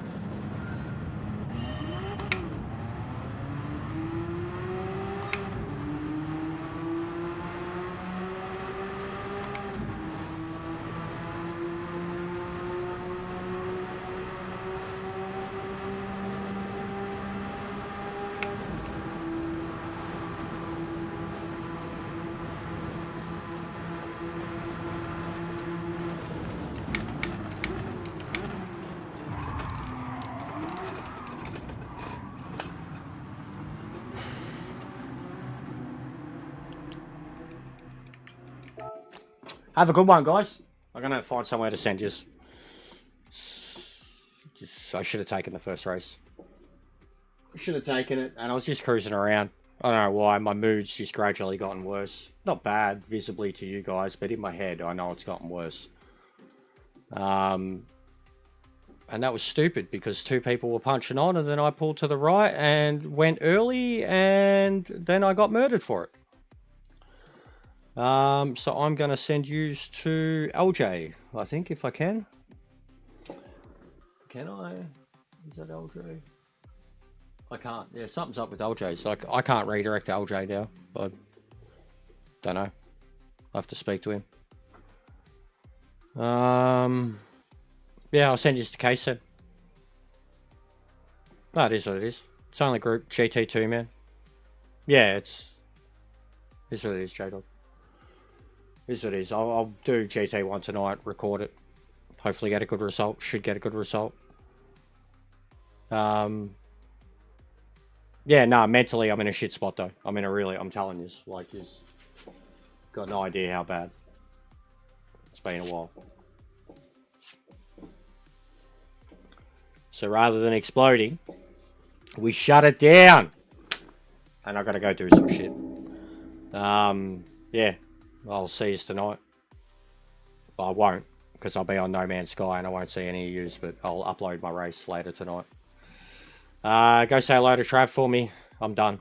Have a good one, guys. I'm going to find somewhere to send you. I should have taken the first race. I should have taken it, and I was just cruising around. I don't know why, my mood's just gradually gotten worse. Not bad, visibly to you guys, but in my head, I know it's gotten worse. And that was stupid, because 2 people were punching on, and then I pulled to the right and went early, and then I got murdered for it. So I'm going to send you to LJ, I think, if I can. Can I? Is that LJ? I can't. Yeah, something's up with LJ, so I can't redirect LJ now. I don't know. I have to speak to him. Yeah, I'll send you to KAZ. No, it is what it is. It's only group GT2, man. Yeah, it's what it is, J-Dog. Is what it is. I'll do GT1 tonight, record it. Hopefully get a good result. Should get a good result. Yeah, no, mentally I'm in a shit spot though. I'm telling you, like, you've got no idea how bad. It's been a while. So rather than exploding, we shut it down. And I gotta go do some shit. Yeah, I'll see you tonight. Well, I won't, because I'll be on No Man's Sky and I won't see any of yous, but I'll upload my race later tonight. Go say hello to Trav for me. I'm done.